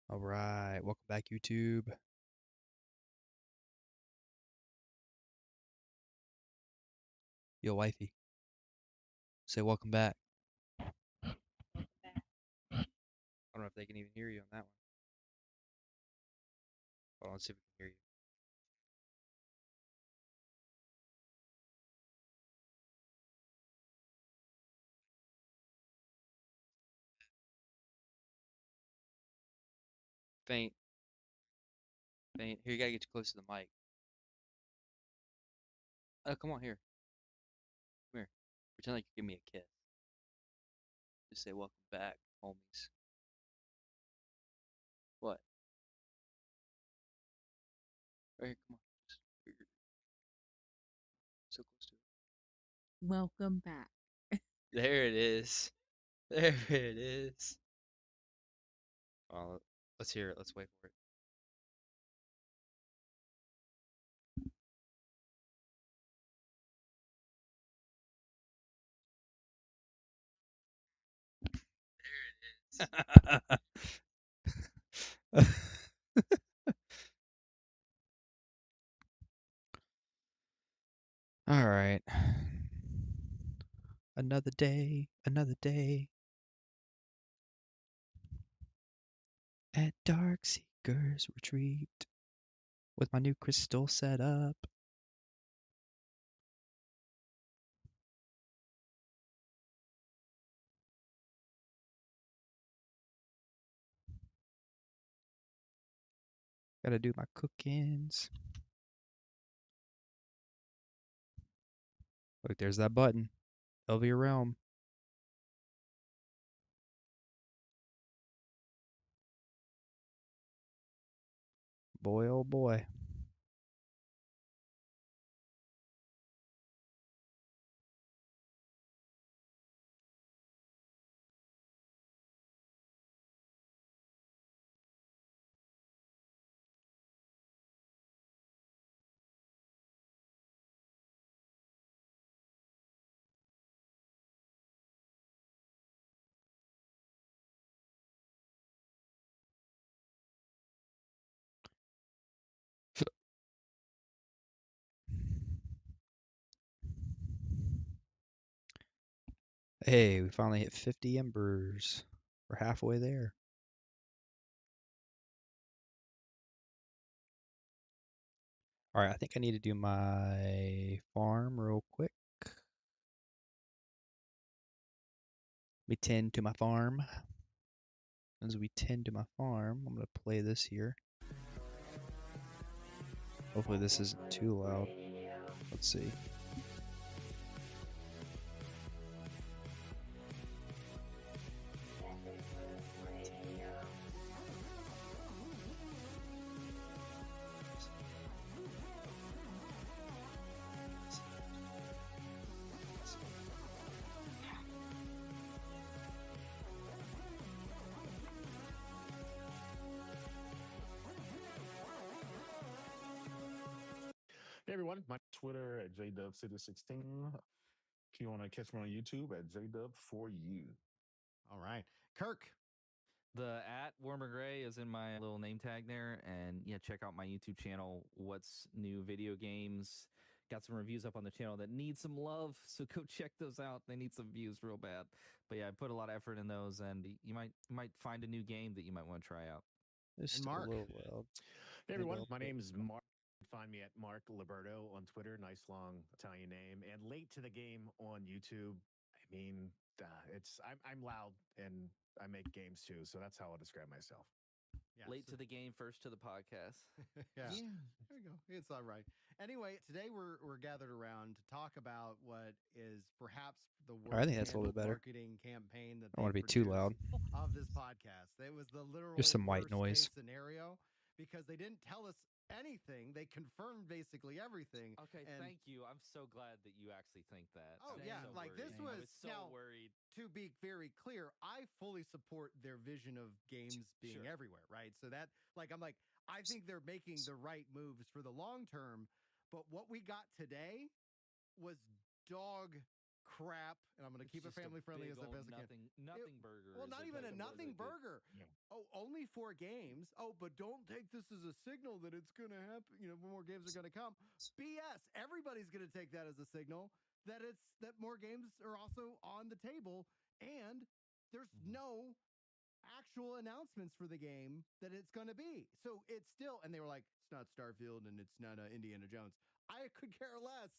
All right, welcome back, YouTube. Yo, wifey, say welcome back. I don't know if they can even hear you on that one. Hold on, let's see if we can hear you. Faint, faint. Here, you gotta get close to the mic. Oh, come on, here. Come here. Pretend like you give me a kiss. Just say welcome back, homies. What? Right here, come on. Just, you're so close to Welcome back. it. There it is. There it is. Oh, let's hear it. Let's wait for it. All right. Another day, another day at Darkseekers retreat with my new crystal setup. Gotta do my cookings. Look, there's that button. Over your realm. Boy, oh boy. Hey, we finally hit 50 embers. We're halfway there. All right, I think I need to do my farm real quick. We tend to my farm. As we tend to my farm, I'm gonna play this here. Hopefully this isn't too loud. Let's see. Hey everyone, my Twitter at JDubCity16. If you want to catch me on YouTube at JDub4U. All right. Kirk. The at Warmer Gray is in my little name tag there. And yeah, check out my YouTube channel, What's New Video Games. Got some reviews up on the channel that need some love, so go check those out. They need some views real bad. But yeah, I put a lot of effort in those, and you might find a new game that you might want to try out. It's And still a Mark. little loud. Hey everyone, Maybe my I'll name is Mark. Find me at Mark Liberto on Twitter. Nice long Italian name. And late to the game on YouTube. I mean, I'm loud and I make games too, so that's how I'll describe myself. Yeah, Late to the game, first to the podcast. yeah. There you go. It's all right. Anyway, today we're gathered around to talk about what is perhaps the All right, I worst think that's a little handled bit better. marketing campaign that I don't want they to be too produced loud. of this podcast. It was the There's literal some white worst noise. case scenario because they didn't tell us anything. They confirmed basically everything. Okay, And thank you. I'm so glad that you actually think that. Oh, I was yeah, so like, this worried. I was- was so now- worried. to be very clear, I fully support their vision of games being Sure. everywhere, right? So that, like, I'm like, I think they're making the right moves for the long term. But what we got today was dog crap, and I'm going to It's keep it just a family friendly as big the old best I can. nothing burger. Well, is not a even a good- nothing is a good- burger. Yeah. Oh, only 4 games. Oh, but don't take this as a signal that it's going to happen. More games are going to come. BS. Everybody's going to take that as a signal that more games are also on the table, and there's no actual announcements for the game that it's going to be. So it's still, and they were like, it's not Starfield and it's not Indiana Jones. I could care less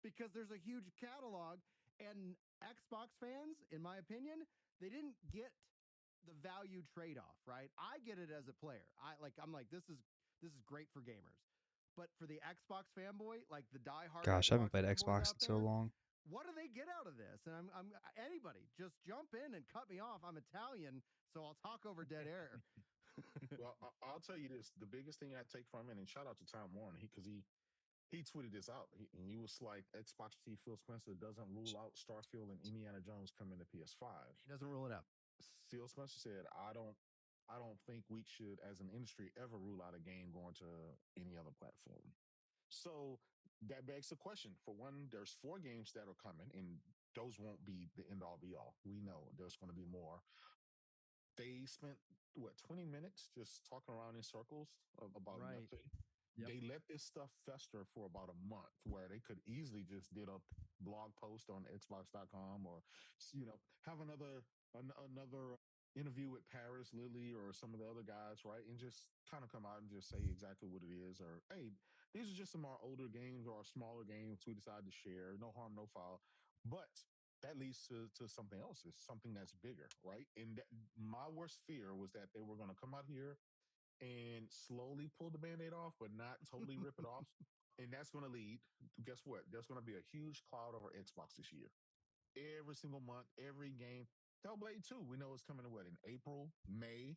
because there's a huge catalog, and Xbox fans, in my opinion, they didn't get the value trade-off, right? I get it as a player. I'm like, this is great for gamers. But for the Xbox fanboy, like the diehard Gosh, I haven't Xbox played fanboys Xbox out in so there, long. what do they get out of this? And I'm anybody, just jump in and cut me off. I'm Italian, so I'll talk over dead air. Well, I'll tell you this: the biggest thing I take from it, and shout out to Tom Warren, because he tweeted this out. He was like, Xbox chief Phil Spencer doesn't rule out Starfield and Indiana Jones coming to PS5. He doesn't rule it out. Phil Spencer said, I don't think we should, as an industry, ever rule out a game going to any other platform. So that begs the question. For one, there's 4 games that are coming, and those won't be the end all be all. We know there's going to be more. They spent 20 minutes just talking around in circles about Right. nothing. Yep. They let this stuff fester for about a month, where they could easily just did a blog post on Xbox.com, or have another interview with Paris Lily or some of the other guys, right, and just kind of come out and just say exactly what it is, or hey, these are just some of our older games or our smaller games we decided to share. No harm, no foul. But that leads to something else. It's something that's bigger, right? And my worst fear was that they were going to come out here and slowly pull the Band-Aid off, but not totally rip it off. And that's going to lead, guess what? There's going to be a huge cloud over Xbox this year. Every single month, every game. Hellblade 2, we know it's coming to in April, May.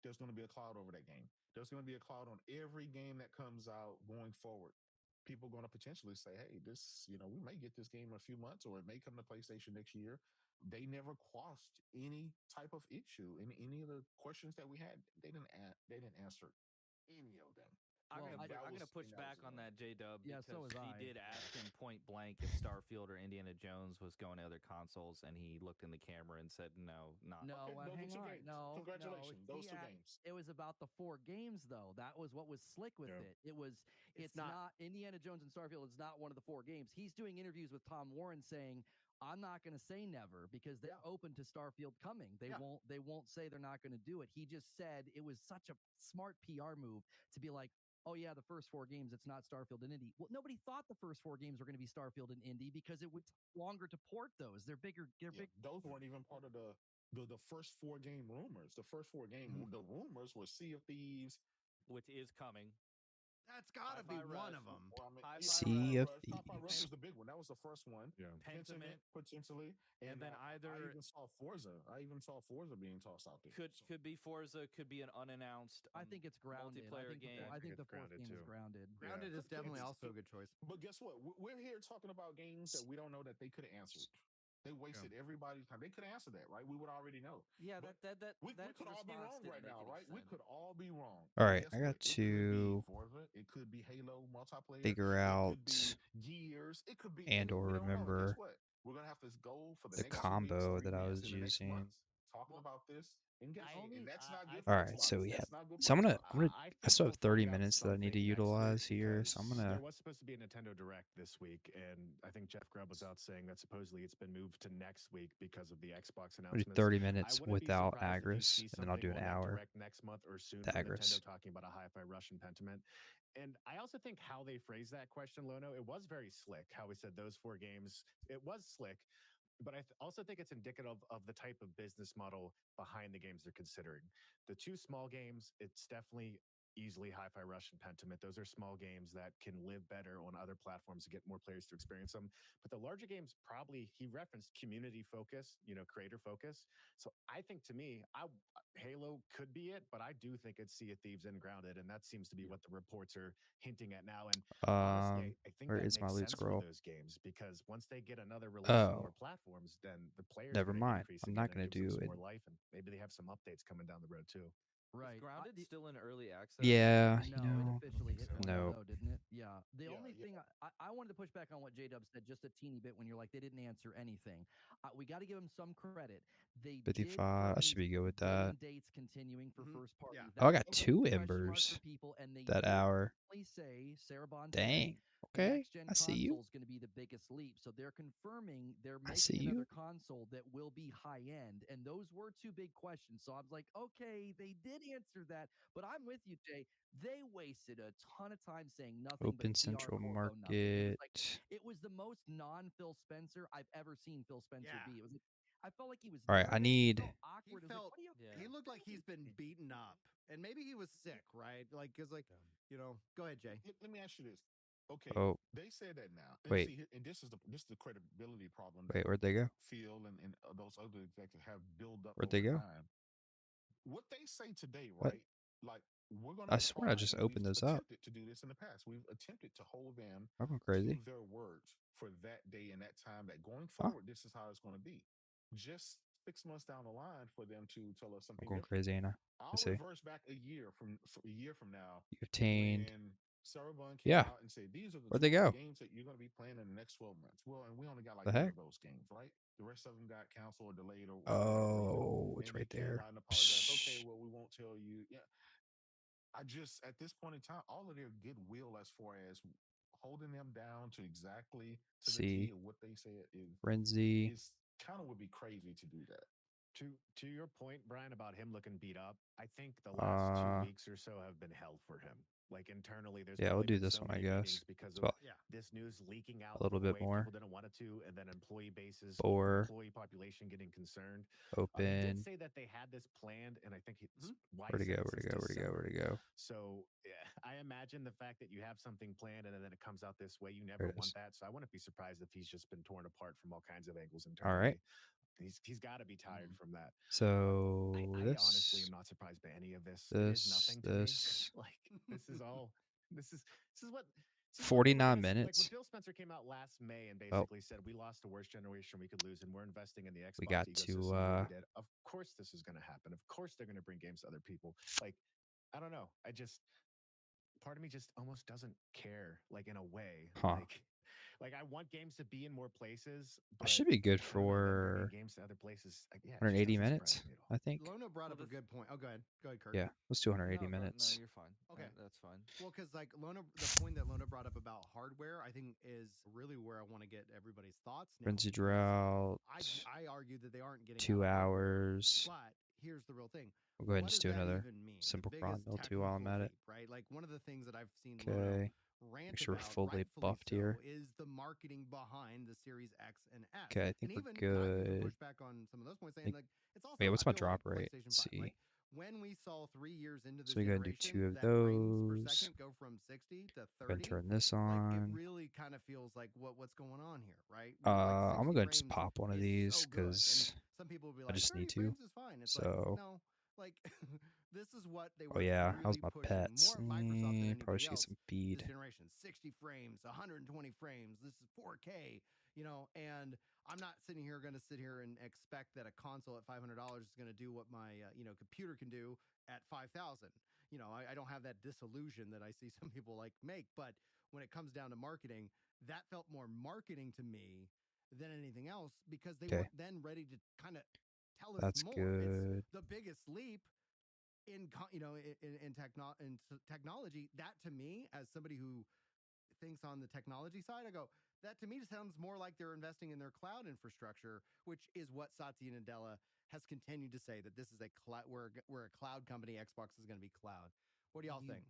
There's going to be a cloud over that game. There's going to be a cloud on every game that comes out going forward. People are going to potentially say, hey, we may get this game in a few months, or it may come to PlayStation next year. They never quashed any type of issue in any of the questions that we had. They didn't answer any of them. I'm And gonna push back on one. that, J-Dub, Yeah, because so was he I. did ask him point blank if Starfield or Indiana Jones was going to other consoles, and he looked in the camera and said, "No, not." No, Okay, those hang two on. games. No, Congratulations, no. those He two a- games. It was about the 4 games, though. That was what was slick with Yeah. it. It's not Indiana Jones and Starfield is not one of the 4 games. He's doing interviews with Tom Warren saying, I'm not going to say never, because they're open to Starfield coming. They won't say they're not going to do it. He just said it was such a smart PR move to be like, oh yeah, the first 4 games, it's not Starfield and Indy. Well, nobody thought the first 4 games were going to be Starfield and Indy because it would take longer to port those. They're bigger. Big. Those weren't even part of the first 4 game rumors. The first 4 game, the rumors were Sea of Thieves, Which is coming. That's got to be Hi-Fi one Rush. of them. Sea of Hi-Fi Rush Thieves. was the big one. That was the first one. Yeah. Pentiment, potentially, and then I even saw Forza. I even saw Forza being tossed out there. Could be Forza, could be an unannounced. I think it's grounded. multiplayer game. I think the it's 4th game grounded, is too. grounded. Grounded is definitely also a good choice. But guess what? We're here talking about games that we don't know that they could have answered. They wasted everybody's time. They could answer that, right? We would already know. Yeah, But we we could all be wrong right now, right? We could all be wrong. All right, Guess I got what? It could to be Forza. It could be Halo multiplayer. figure It out could be Gears. It could be and or we don't know. And remember guess what? We're gonna have to go for the the next 2 weeks, combo 3 that I weeks, was in the next using. months, talking about this. And guess what? And that's not good All for right, Xbox. so we That's have. not good So for I'm Xbox. gonna. I think still we'll have 30 find out minutes that I need to something next utilize week here, so I'm because gonna. There was supposed to be a Nintendo Direct this week, and I think Jeff Grubb was out saying that supposedly it's been moved to next week because of the Xbox I'll do announcements. 30 I minutes wouldn't be without surprised if you Agris, see and then I'll do something an on that hour Direct next month or soon to from Agris. Nintendo talking about a Hi-Fi Rush and Pentiment. And I also think how they phrased that question, Lono, it was very slick. How we said those 4 games, it was slick. But I also think it's indicative of the type of business model behind the games they're considering. The 2 small games, it's definitely easily Hi-Fi Rush and Pentiment. Those are small games that can live better on other platforms to get more players to experience them. But the larger games probably, he referenced community focus, creator focus. So I think to me, Halo could be it, but I do think it's Sea of Thieves and Grounded, and that seems to be what the reports are hinting at now. And honestly, I think Where that is my makes loot sense for scroll? those games because once they get another release on more Oh, platforms, then the players never are going to mind. increase I'm again not and gonna gives them do some it. more life, and maybe they have some updates coming down the road too. Right. Is Grounded still in early access? Yeah, No, you it know, officially hit so. 1.0, no. didn't it? Yeah. The Yeah, only yeah. thing I wanted to push back on what J Dub said just a teeny bit when you're like, they didn't answer anything. We got to give them some credit. They did 55. I firm should be good with day that. and dates continuing for first party. Yeah. Oh, I That got was a 2 question mark embers for people, and they that did hour. say, Sarabon said, Dang. the Okay. next gen I see you. console is going to be the biggest leap. So they're confirming they're I see making another you. console that will be high end. And those were 2 big questions. So I was like, okay, they did answer that. But I'm with you, Jay. They wasted a ton of time saying nothing but Open PR Central Corpo nothing. Market. It was the most non Phil Spencer I've ever seen Phil Spencer Yeah. be. It was like, I felt like he was All right, I nervous. He need felt He awkward. It was felt like, what are you? Yeah. he looked like he's been beaten up, and maybe he was sick, right? Like, cause like go ahead, Jay. Let me ask you this. Okay, Oh, they said that now, and wait. see, and this is the credibility problem that Wait, where'd they go? Phil and those other executives have built up Where'd they over go? time. What they say today, What? right? Like we're going to I swear I apply, just and we've opened those up. attempted to do this in the past. We've attempted to hold them I'm going to crazy. their words for that day and that time. That going Huh? forward, this is how it's going to be. Just 6 months down the line, for them to tell us I'm something going different. crazy, ain't I? I'll Let's see. reverse back a year from now You obtained. when Sarabon came Yeah. out and said these are the Where'd they 12 go? games that you're going to be playing in the next 12 months. Well, and we only got like The 8 heck? of those games, right? The rest of them got canceled or delayed or for whatever reason. Oh, it's And they right came there. out and apologized. Okay, well, we won't tell you. Yeah, I just at this point in time, all of their goodwill as far as holding them down to exactly to the T See. of what they said Frenzy. is kind of would be crazy to do that. To your point, Brian, about him looking beat up, I think the last 2 Uh, weeks or so have been hell for him. Like internally, there's yeah, we'll probably do been this so one, I many guess. meetings because It's of about Yeah. this news leaking a out little in a bit way more. people didn't want it to, and then employee bases or 4. employee population getting concerned. He did Open. say that they had this planned, and I think why Where'd he it said go? it Where'd since it go? Where'd it go? December. Where'd it go? So yeah, I imagine the fact that you have something planned and then it comes out this way, you There never it want is. that. So I wouldn't be surprised if he's just been torn apart from all kinds of angles All right. internally. He's got to be tired from that. So I honestly am this, not surprised by any of this. It is nothing to me. this. Like this is all. This is what. This is what they were 49 gonna like when minutes. Phil Spencer came out last May and Well, basically said we lost the worst generation we could lose and we're investing in the we Xbox got ecosystem the way to we did. Of course this is going to happen. Of course they're going to bring games to other people. Like I don't know. I just part of me just almost doesn't care like in a way. huh. Like I want games to be in more places, I but should be good I don't know them bringing for games to other places. Yeah, it just 180 doesn't surprise minutes, me at all. I think. Lono brought Well, up a good point. Oh, go ahead. Go ahead, Kurt. Yeah, let's do 180 No, minutes. you're fine. Okay. That's fine. Well, because like the point that Lona brought up about hardware, I think is really where I want to get everybody's thoughts now. Frenzy because drought. I argue that they aren't getting 2 out hardware, hours. but here's the real thing. We'll go ahead and What just does do that another even mean? simple The prawn biggest mill too while I'm technical at it. leap, right? Like one of the things that I've seen Lono Okay. rant Make sure we're about, fully rightfully buffed so, here. is the marketing behind the Series X and S. Okay, I think And we're even I would even good. push back on some of those points, saying Think, like it's also wait, what's I my feel like drop rate? PlayStation Let's 5. see. Like when we saw 3 years into So this we go and do generation 2 of that frames per those. second go from 60 to Go ahead and 30, turn this like it on. really kind of feels like what's going on here, right? Where like I'm 60 gonna go ahead and just frames pop one of is these so good, and because some people will be I like just 30 need to. frames is fine. It's like So, no, like this is what they oh were yeah, how's really my pushing pets? more Microsoft than Probably anybody should get else some this feed. generation. 60 frames, 120 frames. This is 4K, and I'm not sitting here going to sit here and expect that a console at $500 is going to do what my computer can do at 5,000. I don't have that disillusion that I see some people like make. But when it comes down to marketing, that felt more marketing to me than anything else because they Okay, weren't then ready to kind of tell us that's more. It's good. the biggest leap in technology. That to me, as somebody who thinks on the technology side, I go, that to me sounds more like they're investing in their cloud infrastructure, which is what Satya Nadella has continued to say, that this is we're a cloud company. Xbox is going to be cloud. What do y'all think?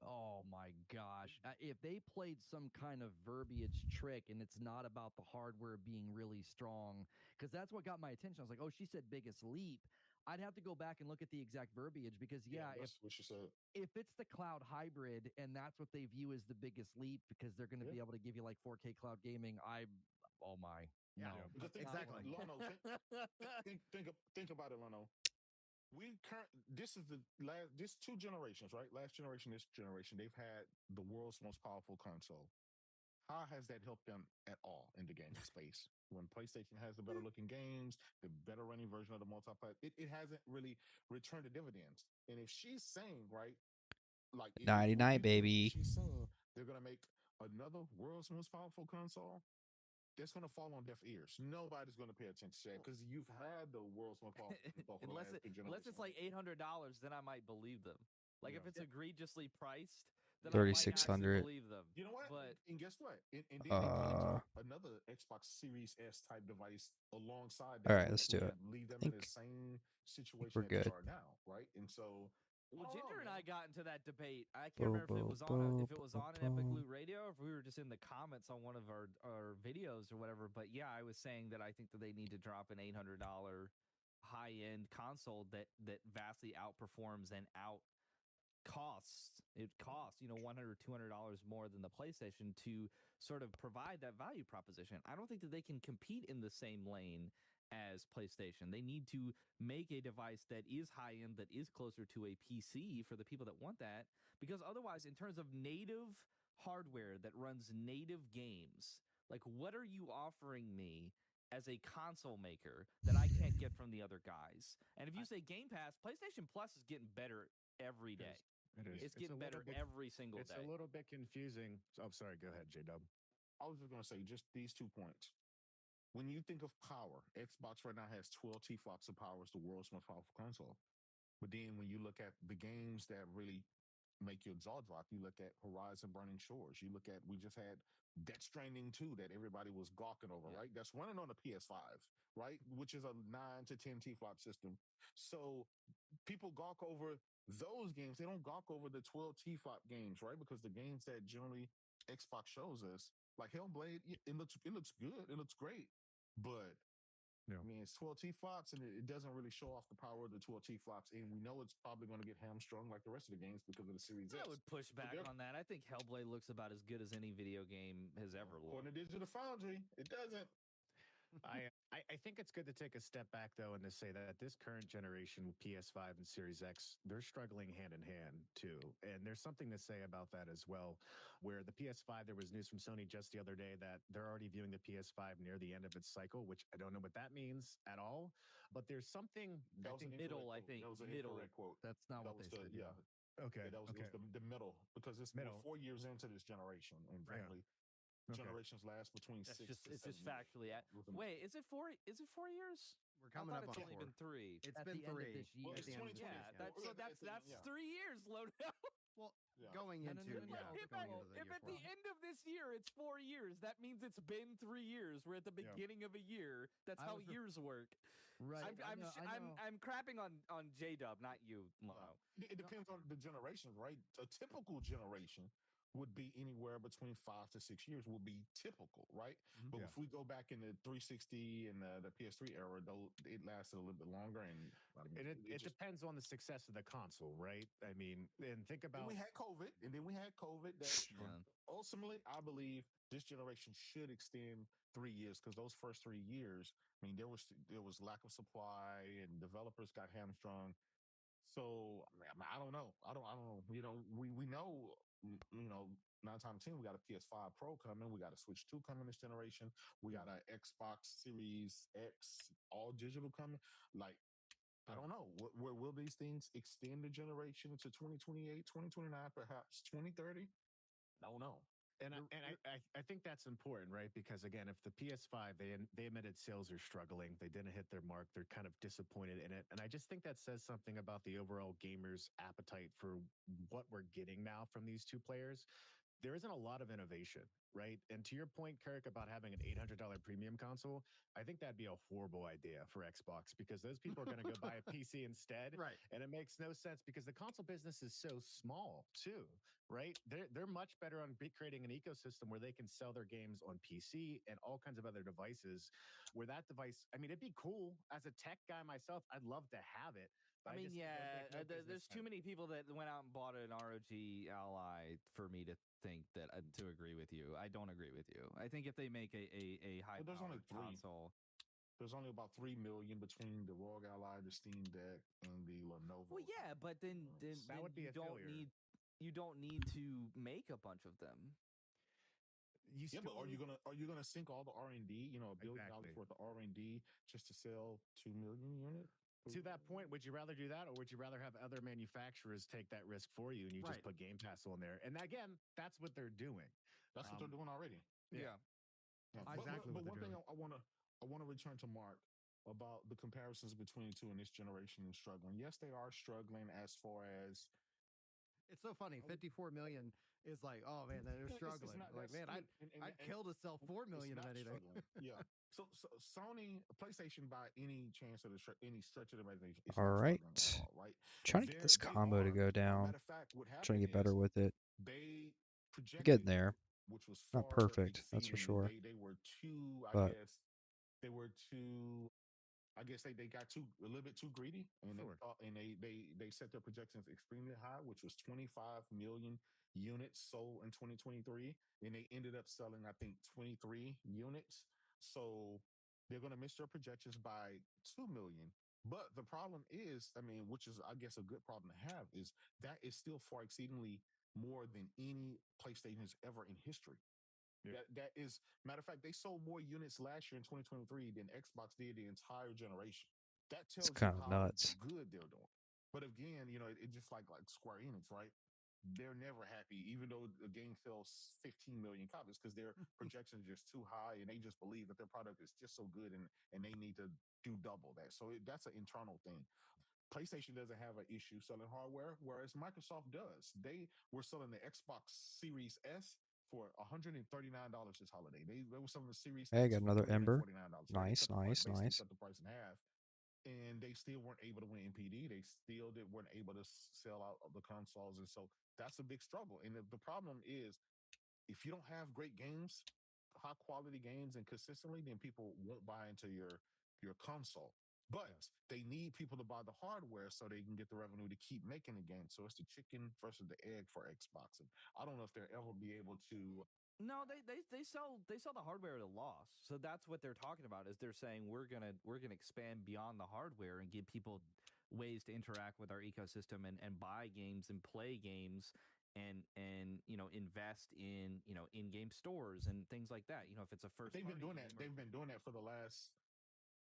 Oh my gosh. If they played some kind of verbiage trick and it's not about the hardware being really strong, because that's what got my attention. I was like, oh, she said biggest leap. I'd have to go back and look at the exact verbiage because, That's what she said. if it's the cloud hybrid and that's what they view as the biggest leap because they're going to Yeah. be able to give you like 4K cloud gaming, oh my. Yeah, No. Because exactly. Lono, think about it, Lono. This is the last. This 2 generations, right? Last generation, this generation, they've had the world's most powerful console. how has that helped them at all in the gaming space? When PlayStation has the better looking games, the better running version of the multiplayer, it hasn't really returned the dividends. And if she's saying, right, like if Nighty we night, believe what baby. she's saying, they're gonna make another world's most powerful console. That's gonna fall on deaf ears. Nobody's gonna pay attention to that because you've had the world's most powerful console for the unless last two unless generations. it's like $800, then I might believe them. Like if Yeah. it's egregiously priced, then I might actually 3600. believe them. You know what? But And guess what? And then it comes All with another Xbox Series S type device alongside that, right, which let's do would it. leave them in Think the same think situation we're that they good. are now, right? And so, I well, don't know, Ginger and I man. got into that debate. I can't Boom, remember if it boom, was on boom, if it was boom, on an Epic boom. Loot Radio or if we were just in the comments on one of our videos or whatever. But yeah, I was saying that I think that they need to drop an $800 high end console that vastly outperforms and out costs it costs $100 $200 more than the PlayStation to sort of provide that value proposition. I don't think that they can compete in the same lane as PlayStation. They need to make a device that is high end, that is closer to a PC for the people that want that, because otherwise, in terms of native hardware that runs native games, like what are you offering me as a console maker that I can't get from the other guys? And if you say Game Pass, PlayStation Plus is getting better every day. It is. It's getting better every single It's day. a little bit confusing. Oh, sorry. Go ahead, J Dub. I was just gonna say just these 2 points. When you think of power, Xbox right now has 12 T-flops of power as the world's most powerful console. But then when you look at the games that really make your jaw drop, you look at Horizon Burning Shores. You look at, we just had Death Stranding 2 that everybody was gawking over, right? That's running on the PS5, right? Which is a 9 to 10 T-flop system. So people gawk over those games. They don't gawk over the 12 T-flop games, right? Because the games that generally Xbox shows us, like Hellblade, it looks good. It looks great. But Yeah. I mean, it's 12 T-flops, and it doesn't really show off the power of the 12 T-flops. And we know it's probably going to get hamstrung like the rest of the games because of the Series I S. would push back on that. I think Hellblade looks about as good as any video game has ever looked. According to Digital Foundry, it doesn't. I think it's good to take a step back though and to say that this current generation PS5 and Series X, they're struggling hand in hand too. And there's something to say about that as well. Where the PS5, there was news from Sony just the other day that they're already viewing the PS5 near the end of its cycle, which I don't know what that means at all. But there's something That was an middle, incorrect I quote. think. That was an Middle. incorrect quote. That's not That what was they said. Yeah. okay. Yeah, that was, okay. it was the middle because it's we're Middle. 4 years into this generation, and frankly, Okay. generations last between That's 6 just to it's 7 just years. factually at. Wait, is it 4? Is it 4 years? We're coming I up thought on it's only 4. been 3. It's At been the end of 3. this year. Well, At it's the end of this 2020. Yeah, year, that's so that's Yeah. 3 years, Lodo. Well, Yeah. going No, no, into no, no, no. yeah, If going at- into the If year at the 12. end of this year it's 4 years, that means it's been 3 years. We're at the Yeah. beginning of a year. That's I how was years work. Right. I'm crapping on J Dub, not you, Lodo. It depends on the generation, right? A typical generation would be anywhere between 5 to 6 years would be typical, right? Mhm. But Yeah. if we go back in the 360 and the PS3 era, though, it lasted a little bit longer. And I mean, It just, depends on the success of the console, right? I mean, and think then about we had COVID, and then we had COVID. That Yeah. ultimately, I believe this generation should extend 3 years because those first 3 years, I mean, there was lack of supply and developers got hamstrung. So I mean, I don't know. I don't know. We know. You know, 9 times 10, we got a PS5 Pro coming. We got a Switch 2 coming this generation. We got an Xbox Series X all digital coming. Like, I don't know. Where will these things extend the generation to 2028, 2029, perhaps 2030? I don't know. I think that's important, right? Because again, if the PS5 they admitted sales are struggling, they didn't hit their mark, they're kind of disappointed in it, and I just think that says something about the overall gamers' appetite for what we're getting now from these two players. There isn't a lot of innovation, right? And to your point, Kirk, about having an $800 premium console, I think that'd be a horrible idea for Xbox because those people are going to go buy a PC instead. Right. And it makes no sense because the console business is so small too, right? They're much better on creating an ecosystem where they can sell their games on PC and all kinds of other devices. Where that device, I mean, it'd be cool as a tech guy myself. I'd love to have it. I mean, just don't yeah, make no business there's too sense. many people that went out and bought an ROG Ally for me to think that to agree with you. I don't agree with you. I think if they make a high There's only powered 3. console, There's only about 3 million between the ROG Ally, the Steam Deck, and the Lenovo. well, yeah, but then That would be you a failure. don't need to make a bunch of them. you Yeah, but still are you gonna sink all the R and D? You know, $1 billion exactly worth of R and D just to sell 2 million units? to that point. Would you rather do that, or would you rather have other manufacturers take that risk for you and you just Right. put Game Pass on there? And again, that's what they're doing. That's what they're doing already. Yeah, Yeah. that's exactly But what they're one thing doing. I wanna return to Mark about the comparisons between the two in this generation and struggling. Yes, they are struggling as far as It's so funny. 54 million is like, oh man, they're struggling. it's not like, that's man, I mean, I'd kill to sell 4 it's million of not anything. struggling. Yeah. So Sony, PlayStation, by any chance of any stretch of the imagination, is All not right. struggling at all, right? Trying to get this They combo to are. go A down. matter of fact, what Trying to happened get better is with it. they We're getting projected, there. which was Not far perfect, that's for exceeding. sure. They were too, I But guess, they were too. I guess they got a little bit too greedy, and Sure. they set their projections extremely high, which was 25 million units sold in 2023, and they ended up selling, I think, 23 units. So they're going to miss their projections by 2 million. But the problem is, I mean, which is I guess a good problem to have, is that is still far exceedingly more than any PlayStation has ever in history. Yeah. That is matter of fact, they sold more units last year in 2023 than Xbox did the entire generation. That it's tells you kind of how nuts. good they're doing. But again, you know, it just like Square Enix, right? They're never happy, even though the game sells 15 million copies, because their projections are just too high, and they just believe that their product is just so good, and they need to do double that. So that's an internal thing. PlayStation doesn't have an issue selling hardware, whereas Microsoft does. They were selling the Xbox Series S for $139 this holiday. They were selling the Series Hey, I X got for another Ember. $349. So they Nice, cut the nice, basically nice. cut the price in half, and they still weren't able to win NPD. They still weren't able to sell out of the consoles, and so that's a big struggle. And the problem is, if you don't have great games, high quality games, and consistently, then people won't buy into your console. But they need people to buy the hardware so they can get the revenue to keep making the game. So it's the chicken versus the egg for Xbox. And I don't know if they'll ever be able to. No, they sell the hardware at a loss. So that's what they're talking about. Is they're saying we're gonna expand beyond the hardware and give people ways to interact with our ecosystem and buy games and play games and invest in in-game stores and things like that. If it's a first They've been party doing game that. or They've been doing that for the last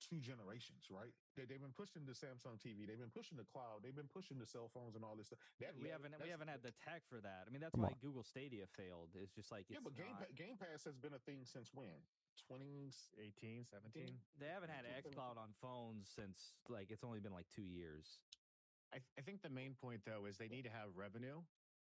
two generations, right? They've been pushing the Samsung TV. They've been pushing the cloud. They've been pushing the cell phones and all this stuff. we haven't had the tech for that. I mean, that's Come why on. Google Stadia failed. It's just like Yeah, it's but not. Game Pass has been a thing since when? 20 18, 17. They haven't had 17. xCloud on phones since like it's only been like 2 years. I think the main point though is they need to have revenue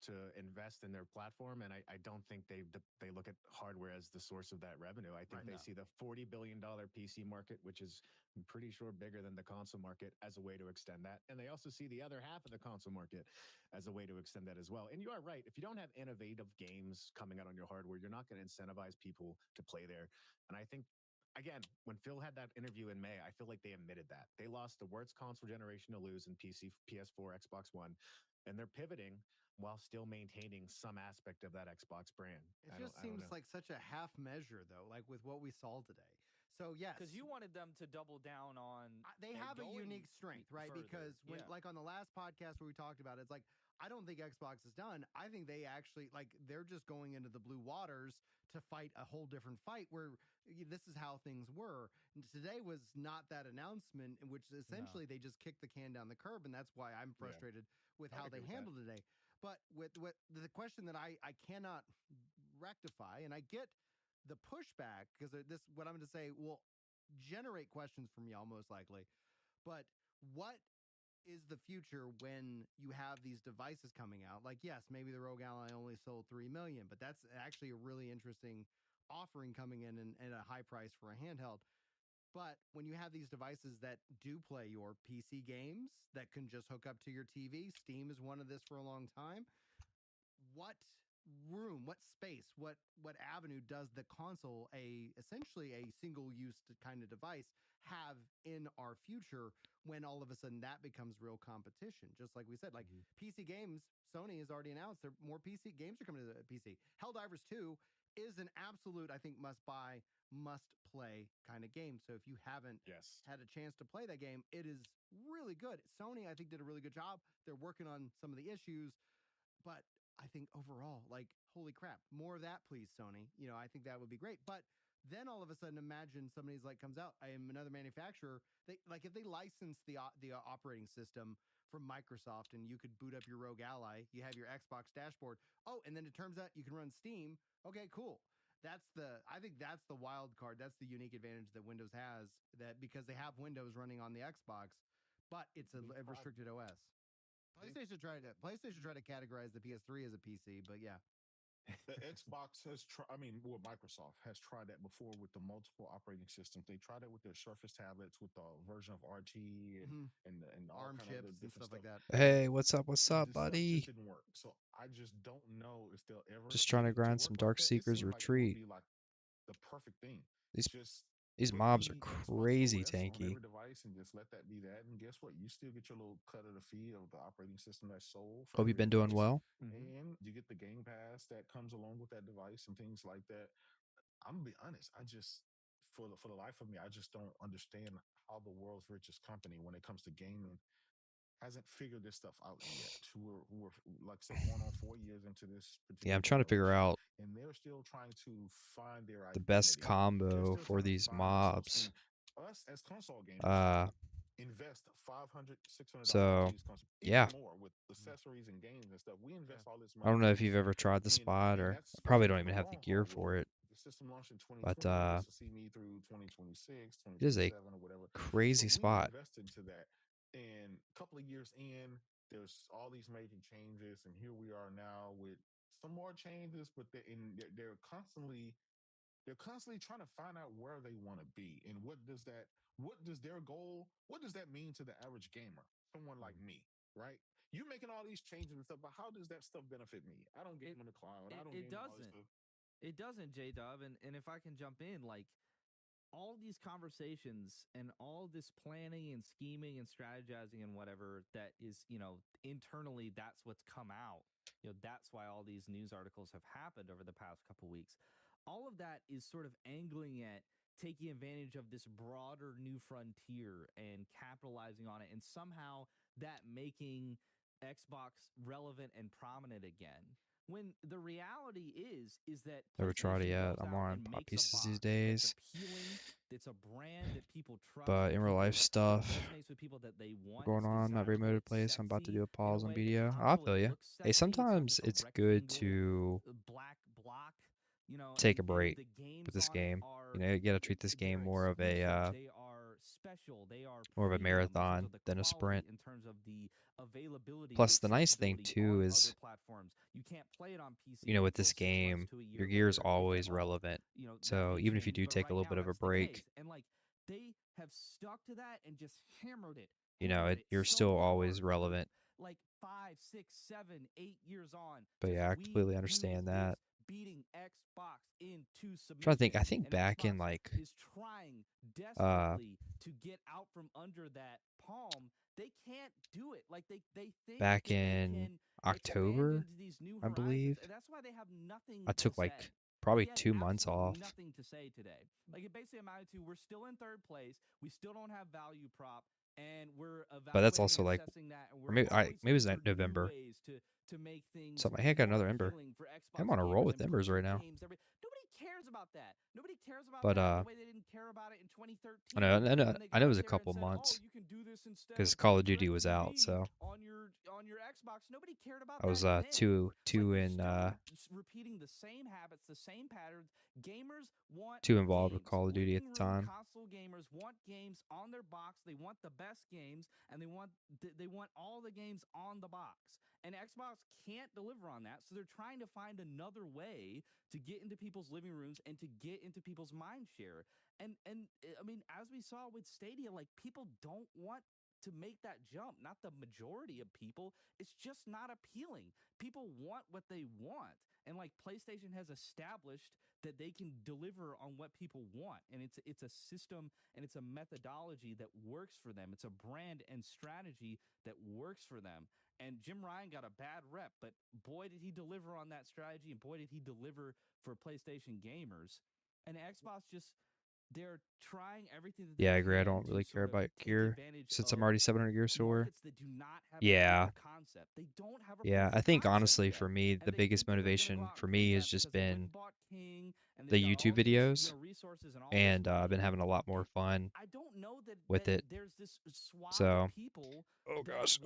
to invest in their platform, and I don't think they look at hardware as the source of that revenue. I think Right. they No. see the $40 billion PC market, which is I'm pretty sure bigger than the console market, as a way to extend that, and they also see the other half of the console market as a way to extend that as well. And you are right, if you don't have innovative games coming out on your hardware, you're not going to incentivize people to play there. And I think again, when Phil had that interview in May, I feel like they admitted that they lost the worst console generation to lose in PC, PS4, Xbox One, and they're pivoting while still maintaining some aspect of that Xbox brand. It I just don't seems know. like such a half measure, though, like with what we saw today. So, yes. Because you wanted them to double down on. They have a unique strength, right? further. Because when, Yeah. like on the last podcast where we talked about it, it's like, I don't think Xbox is done. I think they actually, like, they're just going into the blue waters to fight a whole different fight where this is how things were. And today was not that announcement, in which essentially they just kicked the can down the curb. And that's why I'm frustrated with I how would they agree with that. handled today. But with the question that I cannot rectify, and I get the pushback because this, what I'm going to say will generate questions from y'all most likely. But what is the future when you have these devices coming out? Like, yes, maybe the Rogue Ally only sold 3 million, but that's actually a really interesting offering coming in and at a high price for a handheld. But when you have these devices that do play your PC games that can just hook up to your TV, Steam is one of this for a long time. What room, what space, what avenue does the console, essentially a single use kind of device, have in our future when all of a sudden that becomes real competition? Just like we said, like PC games, Sony has already announced there more PC games are coming to the PC. Helldivers 2 is an absolute, I think, must buy, must play kind of game. So if you haven't Yes. had a chance to play that game, it is really good. Sony, I think, did a really good job. They're working on some of the issues, but I think overall, like, holy crap, more of that, please, Sony. I think that would be great. But then all of a sudden, imagine somebody's like comes out. I am another manufacturer. They like if they license the operating system from Microsoft, and you could boot up your Rogue Ally. You have your Xbox dashboard. Oh, and then it turns out you can run Steam. Okay, cool. I think that's the wild card. That's the unique advantage that Windows has, that because they have Windows running on the Xbox, but it's a restricted OS. PlayStation tried to categorize the PS3 as a PC, but yeah. The Xbox has Microsoft has tried that before with the multiple operating systems. They tried it with their Surface tablets with the version of RT and all ARM kind chips of and different stuff like that. Hey, what's up? What's up, This stuff just buddy? didn't work. So I just don't know if they'll ever Just get trying to it grind work some like that. It Darkseekers seemed like it would Retreat. be like the perfect thing. These Just these put mobs are the Xbox crazy OS on tanky. every device and just let that be that. And guess what? You still get your little cut of the fee of the operating system that's sold for Hope you've every been doing device. well. And you get the Game Pass that comes along with that device and things like that. I'm gonna be honest. I just, for the life of me, I just don't understand how the world's richest company, when it comes to gaming, hasn't figured this stuff out yet. We're like I said, going on 4 years into this Yeah, particular I'm trying to figure generation, out and they're still trying to find their the best identity. They're combo still for trying to these find themselves. mobs. And us as console gamers invest $500, $600 So into these consoles, yeah, even more with accessories and games and stuff. We invest all this I money don't into know if this, you've ever tried the spot, and or that's I supposed probably to be don't for even the have the long gear haul. Well, for it. the system launched in But 2020. It's supposed to see me through 2026, it is a 2027, or whatever. So crazy we were spot. invested into that. And a couple of years in, there's all these major changes, and here we are now with some more changes. But they're constantly trying to find out where they want to be, and what does their goal, what does that mean to the average gamer, someone like me, right? You making all these changes and stuff, but how does that stuff benefit me? I don't game in the cloud. I don't game in all this stuff. It doesn't, J Dub, and if I can jump in, like, all these conversations and all this planning and scheming and strategizing and whatever that is, internally, that's what's come out. That's why all these news articles have happened over the past couple weeks. All of that is sort of angling at taking advantage of this broader new frontier and capitalizing on it, and somehow that making Xbox relevant and prominent again. When the reality is that Never tried it PlayStation yet. goes I'm out on and pop makes a pieces box these that's days. appealing, that's a brand that people trust, But that in real life stuff resonates with people, that they want, going is on, not very desirable, it's motivated, so I'm about to sexy do a in a pause on way. The BDO. I'll console, feel it you. looks Hey, sexy. It's not sometimes just a it's good rectangle to black block, take a and break the games with this on it game. are, You got to treat this game they're more of exclusive, a they are special, they are more of a premium in terms marathon of the than a quality, sprint. in terms of the availability, the Plus, the nice thing accessibility too on other is, platforms. You can't play it on PC with until this 6 months game, to a your year gear is later, if at always all. relevant. That So may even if you change, do but take a right little now bit of a that's the break, case. And like, they have stuck to that and just hammered it you're so still hard always relevant. for like 5, 6, 7, 8 years on. But Just yeah, I we completely do understand this, that. beating Xbox into Trying to think. submission. I think And back in Xbox like is trying desperately to get out from under that palm. They can't do it. Like, they think back that they in can expand October, into these new I believe. horizons, and that's why they have nothing I to took like say. probably They have 2 months absolutely off. nothing to say today. Like, it basically amounted to, we're still in third place, we still don't have value prop, and we're But that's evaluating also and like, assessing that, and or we're maybe always maybe it was looking for new November. ways to make things So hey, I got more another Ember. appealing for I'm Xbox on a roll gamers with and Embers pushing right now. games. Nobody cares about that. Nobody cares about But that the way they didn't care about it in 2013. I know, When they I got know it out was a there and couple said, "Oh, months you can do this instead because of Call of Duty was out. DirecTV So on your Xbox." Nobody cared about I was that then. two It's like they're in still repeating the same habits, the same patterns. Gamers want too involved with games. Call of Duty at Living the room time. console gamers want games on their box. They want the best games, and they want all the games on the box. And Xbox can't deliver on that, so they're trying to find another way to get into people's living rooms and to get into people's mind share. And I mean, as we saw with Stadia, like, people don't want to make that jump. Not the majority of people. It's just not appealing. People want what they want. And like, PlayStation has established that they can deliver on what people want. And it's a system and it's a methodology that works for them. It's a brand and strategy that works for them. And Jim Ryan got a bad rep, but boy, did he deliver on that strategy, and boy, did he deliver for PlayStation gamers. And Xbox just they're trying everything that Yeah, I they agree. I can don't to really care sort of about take gear advantage since of I'm already 700 gears over. markets that do not have a Yeah. proof of concept. They don't have a Yeah, proof I of think concept honestly yet. for me, And the they biggest think that they're going to go motivation out for and me prove has that just because they went been and bought King and the they've got YouTube all these, videos, resources and all this and I've been money. having a lot more fun I don't know that with it. there's this swath So, of people that oh want to take gosh,